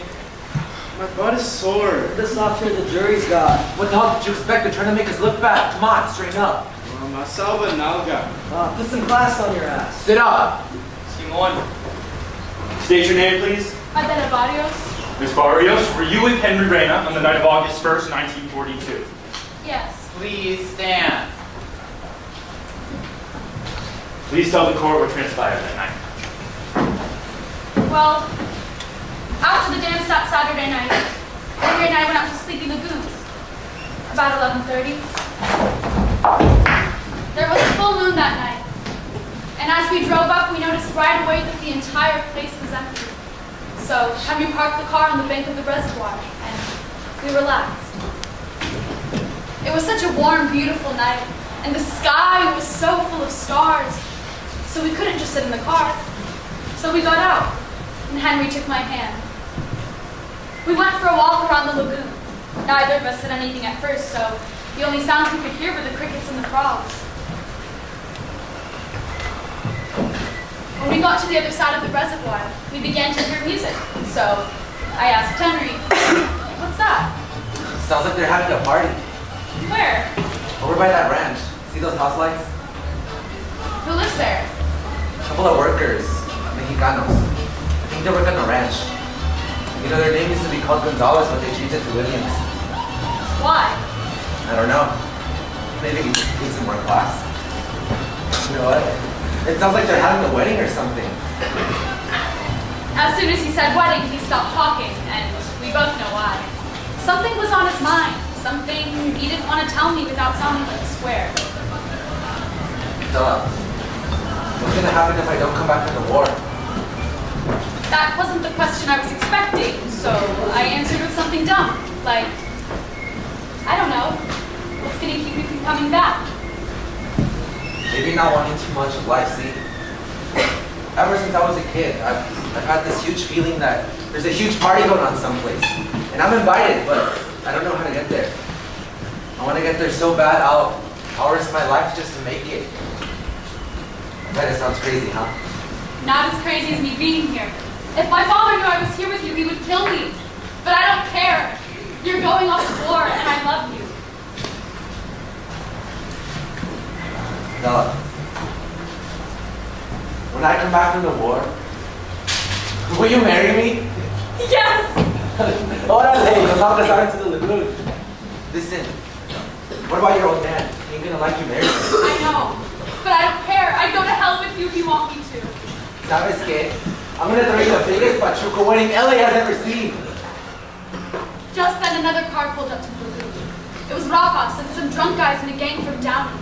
Speaker 13: My butt is sore.
Speaker 11: This option the jury's got. What the hell did you expect? They're trying to make us look bad. Come on, straighten up.
Speaker 13: Masalba Nalga.
Speaker 11: Put some class on your ass. Sit up.
Speaker 10: Simon. State your name, please.
Speaker 1: Adela Barrios.
Speaker 10: Miss Barrios, were you with Henry Reyna on the night of August 1st, 1942?
Speaker 1: Yes.
Speaker 15: Please stand.
Speaker 12: Please tell the court what transpired that night.
Speaker 4: Well, after the dance that Saturday night, Henry and I went out to Sleepy Lagoon. About 11:30. There was a full moon that night. And as we drove up, we noticed right away that the entire place was empty. So Henry parked the car on the bank of the reservoir, and we relaxed. It was such a warm, beautiful night, and the sky was so full of stars, so we couldn't just sit in the car. So we got out, and Henry took my hand. We went for a walk around the lagoon. Neither of us said anything at first, so the only sounds we could hear were the crickets and the frogs. When we got to the other side of the reservoir, we began to hear music. So I asked Henry, "What's that?"
Speaker 11: Sounds like they're having a party.
Speaker 4: Where?
Speaker 11: Over by that ranch. See those house lights?
Speaker 4: Who lives there?
Speaker 11: A couple of workers, Mexicanos. I think they work on the ranch. You know, their name used to be called Gonzalez, but they changed it to Williams.
Speaker 4: Why?
Speaker 11: I don't know. Maybe we could give some more class. You know what? It sounds like they're having a wedding or something.
Speaker 4: As soon as he said wedding, he stopped talking, and we both know why. Something was on his mind. Something he didn't want to tell me without sounding like a swear.
Speaker 11: What's gonna happen if I don't come back from the war?
Speaker 4: That wasn't the question I was expecting, so I answered with something dumb, like, I don't know, what's gonna keep you from coming back?
Speaker 11: Maybe not wanting too much of life, see? Ever since I was a kid, I've had this huge feeling that there's a huge party going on someplace. And I'm invited, but I don't know how to get there. I want to get there so bad, I'll risk my life just to make it. I bet it sounds crazy, huh?
Speaker 4: Not as crazy as me being here. If my father knew I was here with you, he would kill me. But I don't care. You're going off to war, and I love you.
Speaker 11: Della, when I come back from the war, will you marry me?
Speaker 4: Yes!
Speaker 11: Órale, nos vamos a casar into the lagoon. Listen, what about your old man? He ain't gonna like you married him.
Speaker 4: I know, but I don't care. I'd go to hell with you if you want me to.
Speaker 11: ¿Sabes qué? I'm gonna throw you the biggest pachuco wedding LA has ever seen.
Speaker 4: Just then another car pulled up to the lagoon. It was Rafas and some drunk guys in a gang from Downey.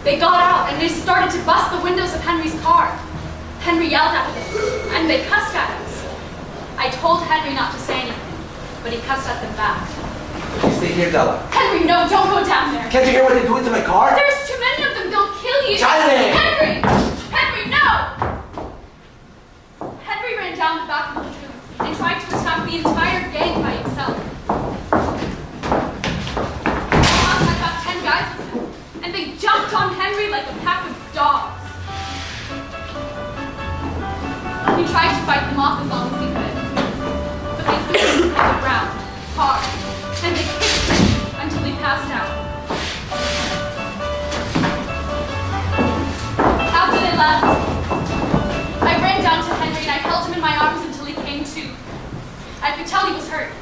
Speaker 4: They got out and they started to bust the windows of Henry's car. Henry yelled at them, and they cussed at us. I told Henry not to say anything, but he cussed at them back.
Speaker 11: You stay here, Della.
Speaker 4: Henry, no, don't go down there.
Speaker 11: Can't you hear what they're doing to my car?
Speaker 4: There's too many of them, they'll kill you.
Speaker 11: Charlie!
Speaker 4: Henry! Henry, no! Henry ran down the back of the lagoon and tried to attack the entire gang by himself. I got 10 guys with him, and they jumped on Henry like a pack of dogs. He tried to fight them off as long as he could, but they threw him to the ground, hard, and they kicked him until he passed out. After they left, I ran down to Henry and I held him in my arms until he came to. I could tell he was hurt,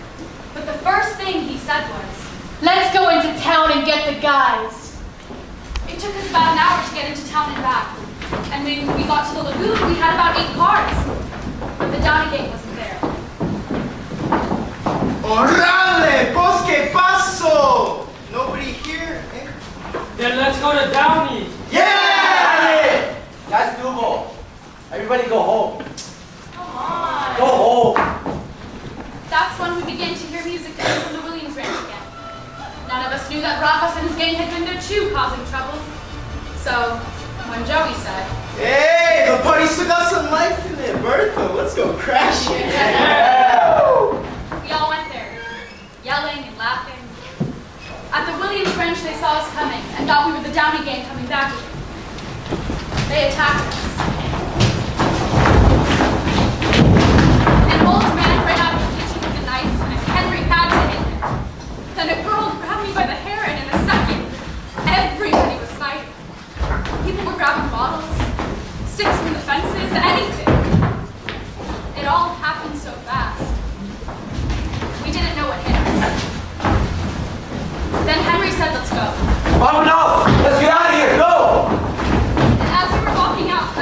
Speaker 4: but the first thing he said was, "Let's go into town and get the guys." It took us about an hour to get into town and back. And when we got to the lagoon, we had about 8 cars. But the Downey gang wasn't there.
Speaker 3: Orale! Pues que paso! Nobody here, eh?
Speaker 10: Then let's go to Downey.
Speaker 11: Yeah! That's Dugo. Everybody go home.
Speaker 4: Come on.
Speaker 11: Go home.
Speaker 4: That's when we began to hear music coming from the Williams ranch again. None of us knew that Rafas and his gang had been there too, causing trouble. So, when Joey said,
Speaker 3: Hey, the party still got some life in it, Bertha. Let's go crash it.
Speaker 11: Yeah.
Speaker 4: We all went there, yelling and laughing. At the Williams ranch, they saw us coming and thought we were the Downey gang coming back again. They attacked us. An old man ran out of the kitchen with a knife, and Henry had to hit him. Then a girl grabbed me by the hair, and in a second, everybody was fighting. People were grabbing bottles, sticks from the fences, anything. It all happened so fast. We didn't know what hit us. Then Henry said, "Let's go."
Speaker 11: Oh no! Let's get out of here! Go!
Speaker 4: And as we were walking out,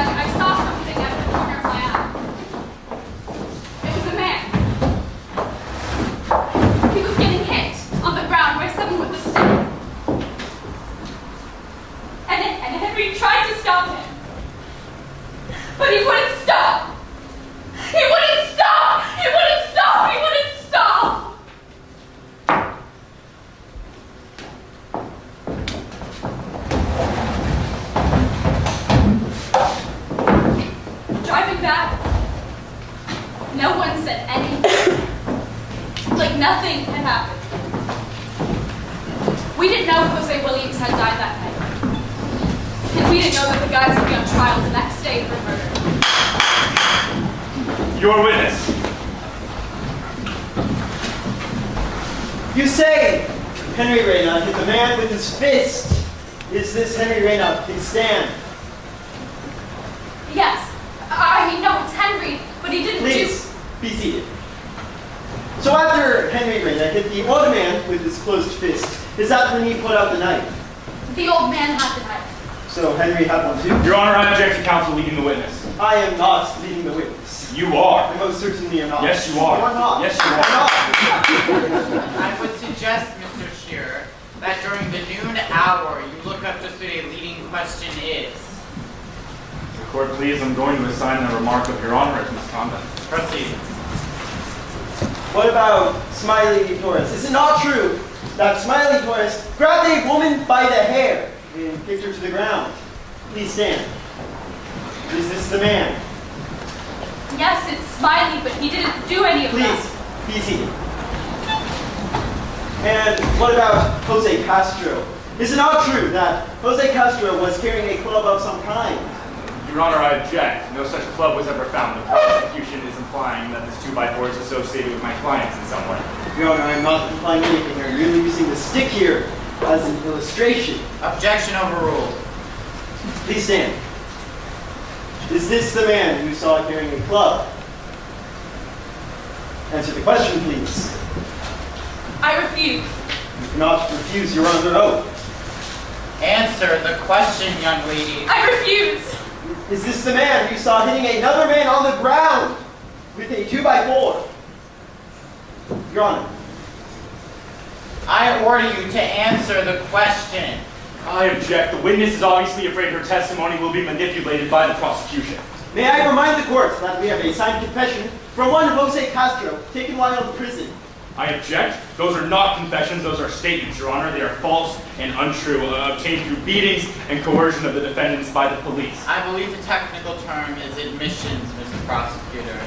Speaker 1: No one said anything. Like nothing had happened. We didn't know Jose Williams had died that night. And we didn't know that the guys would be on trial the next day for murder.
Speaker 12: Your witness.
Speaker 13: You say Henry Reyna hit the man with his fist. Is this Henry Reyna? Please stand.
Speaker 1: Yes. I mean, no, it's Henry, but he didn't
Speaker 13: Please, be seated. So after Henry Reyna hit the old man with his closed fist, is that when he put out the knife?
Speaker 1: The old man had the knife.
Speaker 13: So Henry had one too?
Speaker 12: Your Honor, I object to counsel leading the witness.
Speaker 13: I am not leading the witness.
Speaker 12: You are.
Speaker 13: I most certainly am not.
Speaker 12: Yes, you are.
Speaker 13: You are not.
Speaker 12: Yes, you are.
Speaker 15: I would suggest, Mr. Shearer, that during the noon hour, you look up just what a leading question is.
Speaker 12: The court, please, I'm going to assign the remark of Your Honor as misconduct.
Speaker 15: Proceed.
Speaker 13: What about Smiley Torres? Is it not true that Smiley Torres grabbed a woman by the hair and kicked her to the ground? Please stand. Is this the man?
Speaker 1: Yes, it's Smiley, but he didn't do any of that.
Speaker 13: Please, be seated. And what about Jose Castro? Is it not true that Jose Castro was carrying a club of some kind?
Speaker 12: Your Honor, I object. No such club was ever found. The prosecution is implying that this 2x4 is associated with my clients in some way.
Speaker 13: Your Honor, I'm not implying anything. I'm merely using the stick here as an illustration.
Speaker 15: Objection overruled.
Speaker 13: Please stand. Is this the man who saw carrying a club? Answer the question, please.
Speaker 1: I refuse.
Speaker 13: You cannot refuse. You're under oath.
Speaker 15: Answer the question, young lady.
Speaker 1: I refuse.
Speaker 13: Is this the man you saw hitting another man on the ground with a 2x4? Your Honor.
Speaker 15: I order you to answer the question.
Speaker 12: I object. The witness is obviously afraid her testimony will be manipulated by the prosecution.
Speaker 13: May I remind the court that we have a signed confession from one Jose Castro taken while in prison.
Speaker 12: I object. Those are not confessions. Those are statements, Your Honor. They are false and untrue, obtained through beatings and coercion of the defendants by the police.
Speaker 15: I believe the technical term is admissions, Mr. Prosecutor.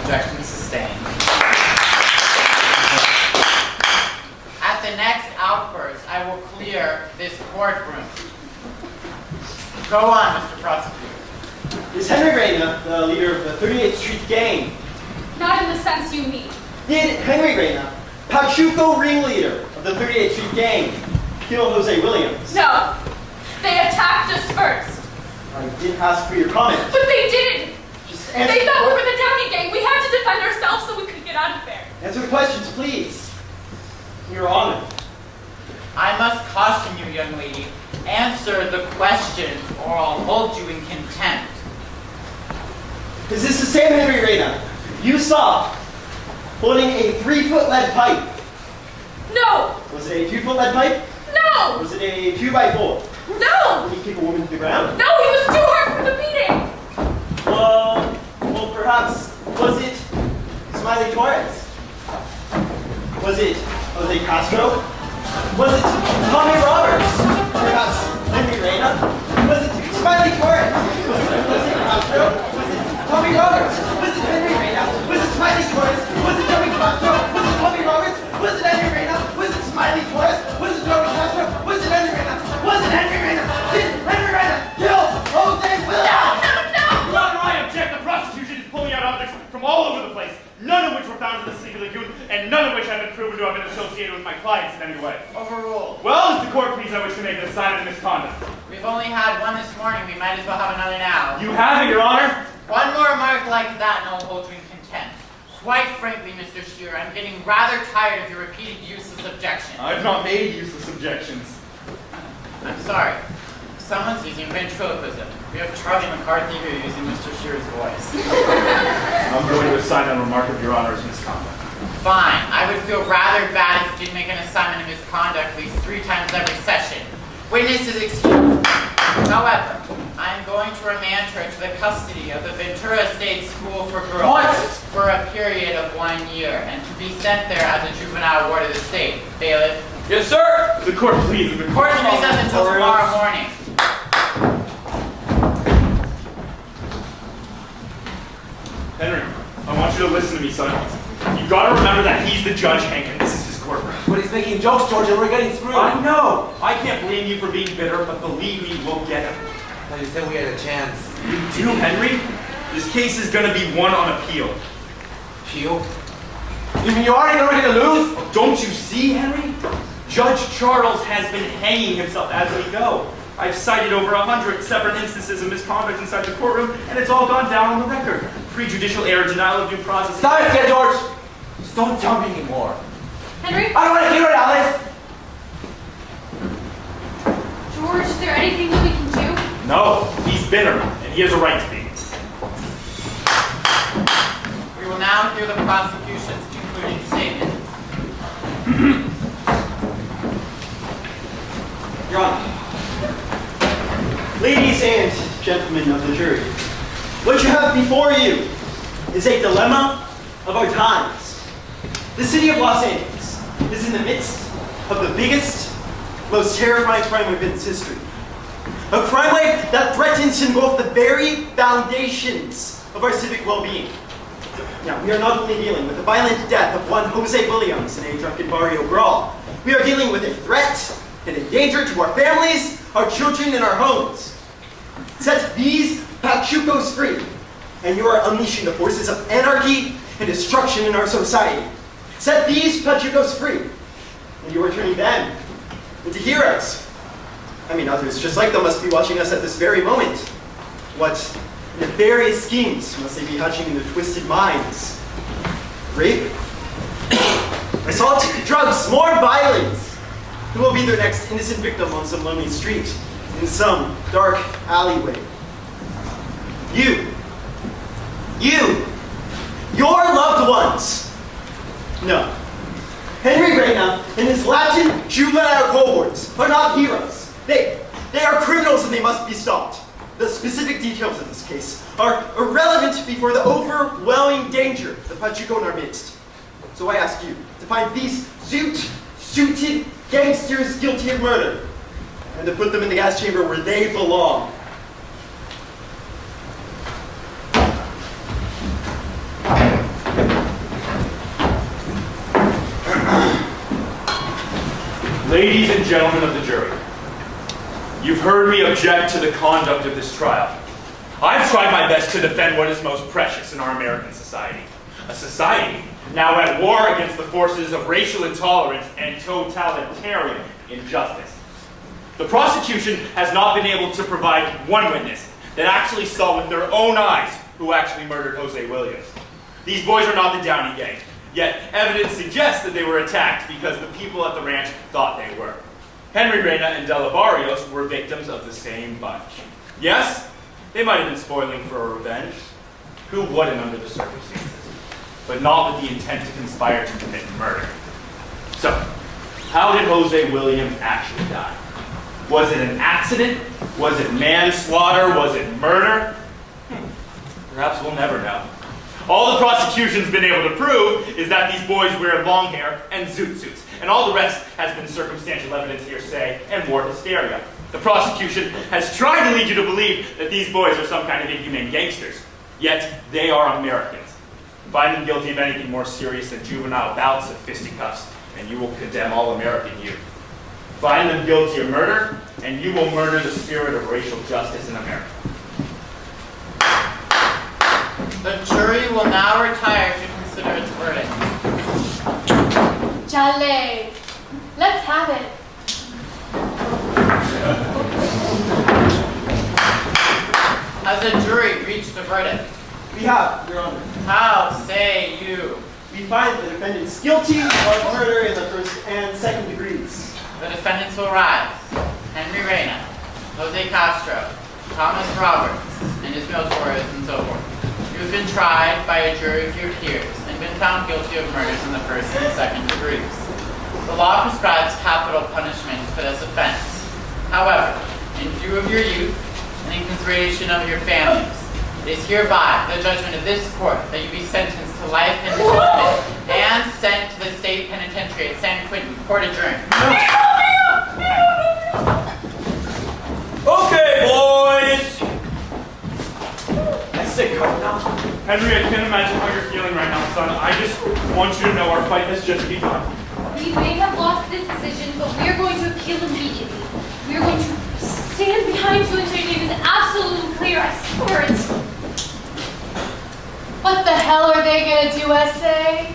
Speaker 15: Objection sustained. At the next outburst, I will clear this courtroom. Go on, Mr. Prosecutor.
Speaker 13: Is Henry Reyna the leader of the 38th Street Gang?
Speaker 1: Not in the sense you mean.
Speaker 13: Did Henry Reyna, Pachuco ringleader of the 38th Street Gang, kill Jose Williams?
Speaker 1: No. They attacked us first.
Speaker 13: I did ask for your comment.
Speaker 1: But they didn't.
Speaker 13: Just answer
Speaker 1: They thought
Speaker 13: the
Speaker 1: we were the Downey Gang. We had to defend ourselves so we could get out of there.
Speaker 13: Answer the questions, please. Your Honor.
Speaker 15: I must caution you, young lady. Answer the questions or I'll hold you in contempt.
Speaker 13: Is this the same Henry Reyna you saw holding a 3-foot lead pipe?
Speaker 1: No.
Speaker 13: Was it a 2-foot lead pipe?
Speaker 1: No.
Speaker 13: Was it a 2x4?
Speaker 1: No.
Speaker 13: Did he kick a woman to the ground?
Speaker 1: No, he was too hard for the beating.
Speaker 13: Well, perhaps, was it Smiley Torres? Was it Jose Castro? Was it Tommy Roberts? Perhaps Henry Reyna? Was it Smiley Torres? Was it Jose Castro? Was it Tommy Roberts? Was it Henry Reyna? Was it Smiley Torres? Was it Tommy Castro? Was it Tommy Roberts? Was it Henry Reyna? Was it Smiley Torres? Was it Tommy Castro? Was it Henry Reyna? Was it Henry Reyna? Did Henry Reyna kill Jose Williams?
Speaker 12: Your Honor, I object. The prosecution is pulling out objects from all over the place, none of which were found in the Sleepy Lagoon, and none of which have been proven to have been associated with my clients in any way.
Speaker 15: Overruled.
Speaker 12: Well, as the court please, I wish to make an assignment of misconduct.
Speaker 15: We've only had one this morning. We might as well have another now.
Speaker 12: You have it, Your Honor.
Speaker 15: One more remark like that and I'll hold you in contempt. Quite frankly, Mr. Shearer, I'm getting rather tired of your repeated useless objections.
Speaker 12: I've not made useless objections.
Speaker 15: I'm sorry. Someone's using ventriloquism. We have Charlie McCarthy here using Mr. Shearer's voice.
Speaker 12: I'm going to assign a remark of Your Honor as misconduct.
Speaker 15: Fine. I would feel rather bad if you didn't make an assignment of misconduct at least 3 times every session. Witness is excused. However, I am going to remand her to the custody of the Ventura State School for Girls for a period of 1 year and to be sent there as a juvenile ward of the state. Bailiff?
Speaker 12: Yes, sir. The court, please. The
Speaker 15: court to be sent until tomorrow morning.
Speaker 12: Henry. I want you to listen to me, son. You've got to remember that he's the judge, Hank, and this is his courtroom.
Speaker 11: But he's making jokes, George, and we're getting screwed.
Speaker 12: I know. I can't blame you for being bitter, but believe me, we'll get him.
Speaker 11: You said we had a chance.
Speaker 12: You do, Henry? This case is going to be won on appeal.
Speaker 11: Appeal? You mean you already know we're going to lose?
Speaker 12: Oh, don't you see, Henry? Judge Charles has been hanging himself as we go. I've cited over 100 separate instances of misconduct inside the courtroom, and it's all gone down on the record. Prejudicial error, denial of due process.
Speaker 11: Stop it, kid, George! Just don't jump anymore.
Speaker 5: Henry?
Speaker 11: I don't want to hear it, Alice!
Speaker 5: George, is there anything that we can do?
Speaker 12: No, he's bitter, and he has a right to be.
Speaker 15: We will now hear the prosecution's concluding statement.
Speaker 13: Your Honor. Ladies and gentlemen of the jury, what you have before you is a dilemma of our times. The city of Los Angeles is in the midst of the biggest, most terrifying crime wave in its history. A crime wave that threatens to engulf the very foundations of our civic well-being. Now, we are not only dealing with the violent death of one Jose Williams in a drunken barrio brawl. We are dealing with a threat and a danger to our families, our children, and our homes. Set these Pachucos free, and you are unleashing the forces of anarchy and destruction in our society. Set these Pachucos free, and you are turning them into heroes. I mean, others just like them must be watching us at this very moment. What nefarious schemes must they be hatching in their twisted minds? Rape? Assault? Drugs? More violence? Who will be their next innocent victim on some lonely street, in some dark alleyway? You. Your loved ones. No. Henry Reyna and his Latin juvenile cohorts are not heroes. They are criminals and they must be stopped. The specific details of this case are irrelevant before the overwhelming danger that Pachuco in our midst. So I ask you to find these suited gangsters guilty of murder and to put them in the gas chamber where they belong.
Speaker 12: Ladies and gentlemen of the jury, you've heard me object to the conduct of this trial. I've tried my best to defend what is most precious in our American society. A society now at war against the forces of racial intolerance and totalitarian injustice. The prosecution has not been able to provide one witness that actually saw with their own eyes who actually murdered Jose Williams. These boys are not the Downey Gang, yet evidence suggests that they were attacked because the people at the ranch thought they were. Henry Reyna and Dela Barrios were victims of the same bunch. Yes, they might have been spoiling for a revenge. Who wouldn't under the circumstances? But not with the intent to conspire to commit murder. So, how did Jose Williams actually die? Was it an accident? Was it manslaughter? Was it murder? Perhaps we'll never know. All the prosecution's been able to prove is that these boys wear long hair and zoot suits, and all the rest has been circumstantial evidence, hearsay, and war hysteria. The prosecution has tried to lead you to believe that these boys are some kind of inhumane gangsters, yet they are Americans. Find them guilty of anything more serious than juvenile bouts of fisticuffs, and you will condemn all American youth. Find them guilty of murder, and you will murder the spirit of racial justice in America.
Speaker 15: The jury will now retire to consider its verdict.
Speaker 1: Chale. Let's have it.
Speaker 15: Has the jury reached a verdict?
Speaker 13: We have, Your Honor.
Speaker 15: How say you?
Speaker 13: We find the defendants guilty of murder in the first and second degrees.
Speaker 15: The defendants will rise. Henry Reyna, Jose Castro, Thomas Roberts, and Ismael Torres, and so forth. You have been tried by a jury of your peers and been found guilty of murders in the first and second degrees. The law prescribes capital punishment for this offense. However, in view of your youth and in consideration of your families, it is hereby the judgment of this court that you be sentenced to life imprisonment and sent to the state penitentiary at San Quentin. Court adjourned.
Speaker 12: Okay, boys! I say, Henry, I can't imagine how you're feeling want you to know our fight has just begun.
Speaker 7: We may have lost this decision, but we are going to appeal immediately. We are going to stand behind you until your name is absolutely clear. I swear it.
Speaker 1: What the hell are they gonna do, S.A.?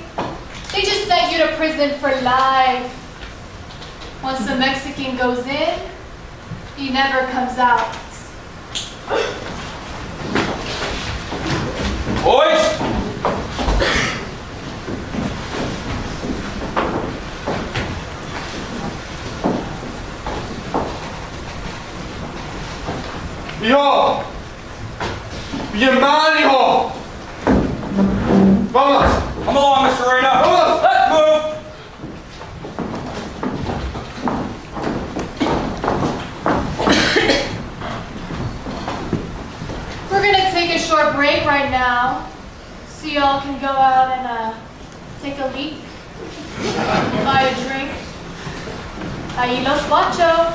Speaker 1: They just sent you to prison for life. Once the Mexican goes in, he never comes out.
Speaker 14: Boys!
Speaker 6: Hijo! Mi hermano, hijo! Vamos!
Speaker 14: Come along, Mr. Reyna.
Speaker 6: Vamos!
Speaker 14: Let's move!
Speaker 1: We're gonna take a short break right now, so y'all can go out and take a leak, buy a drink. Ahí los guacho.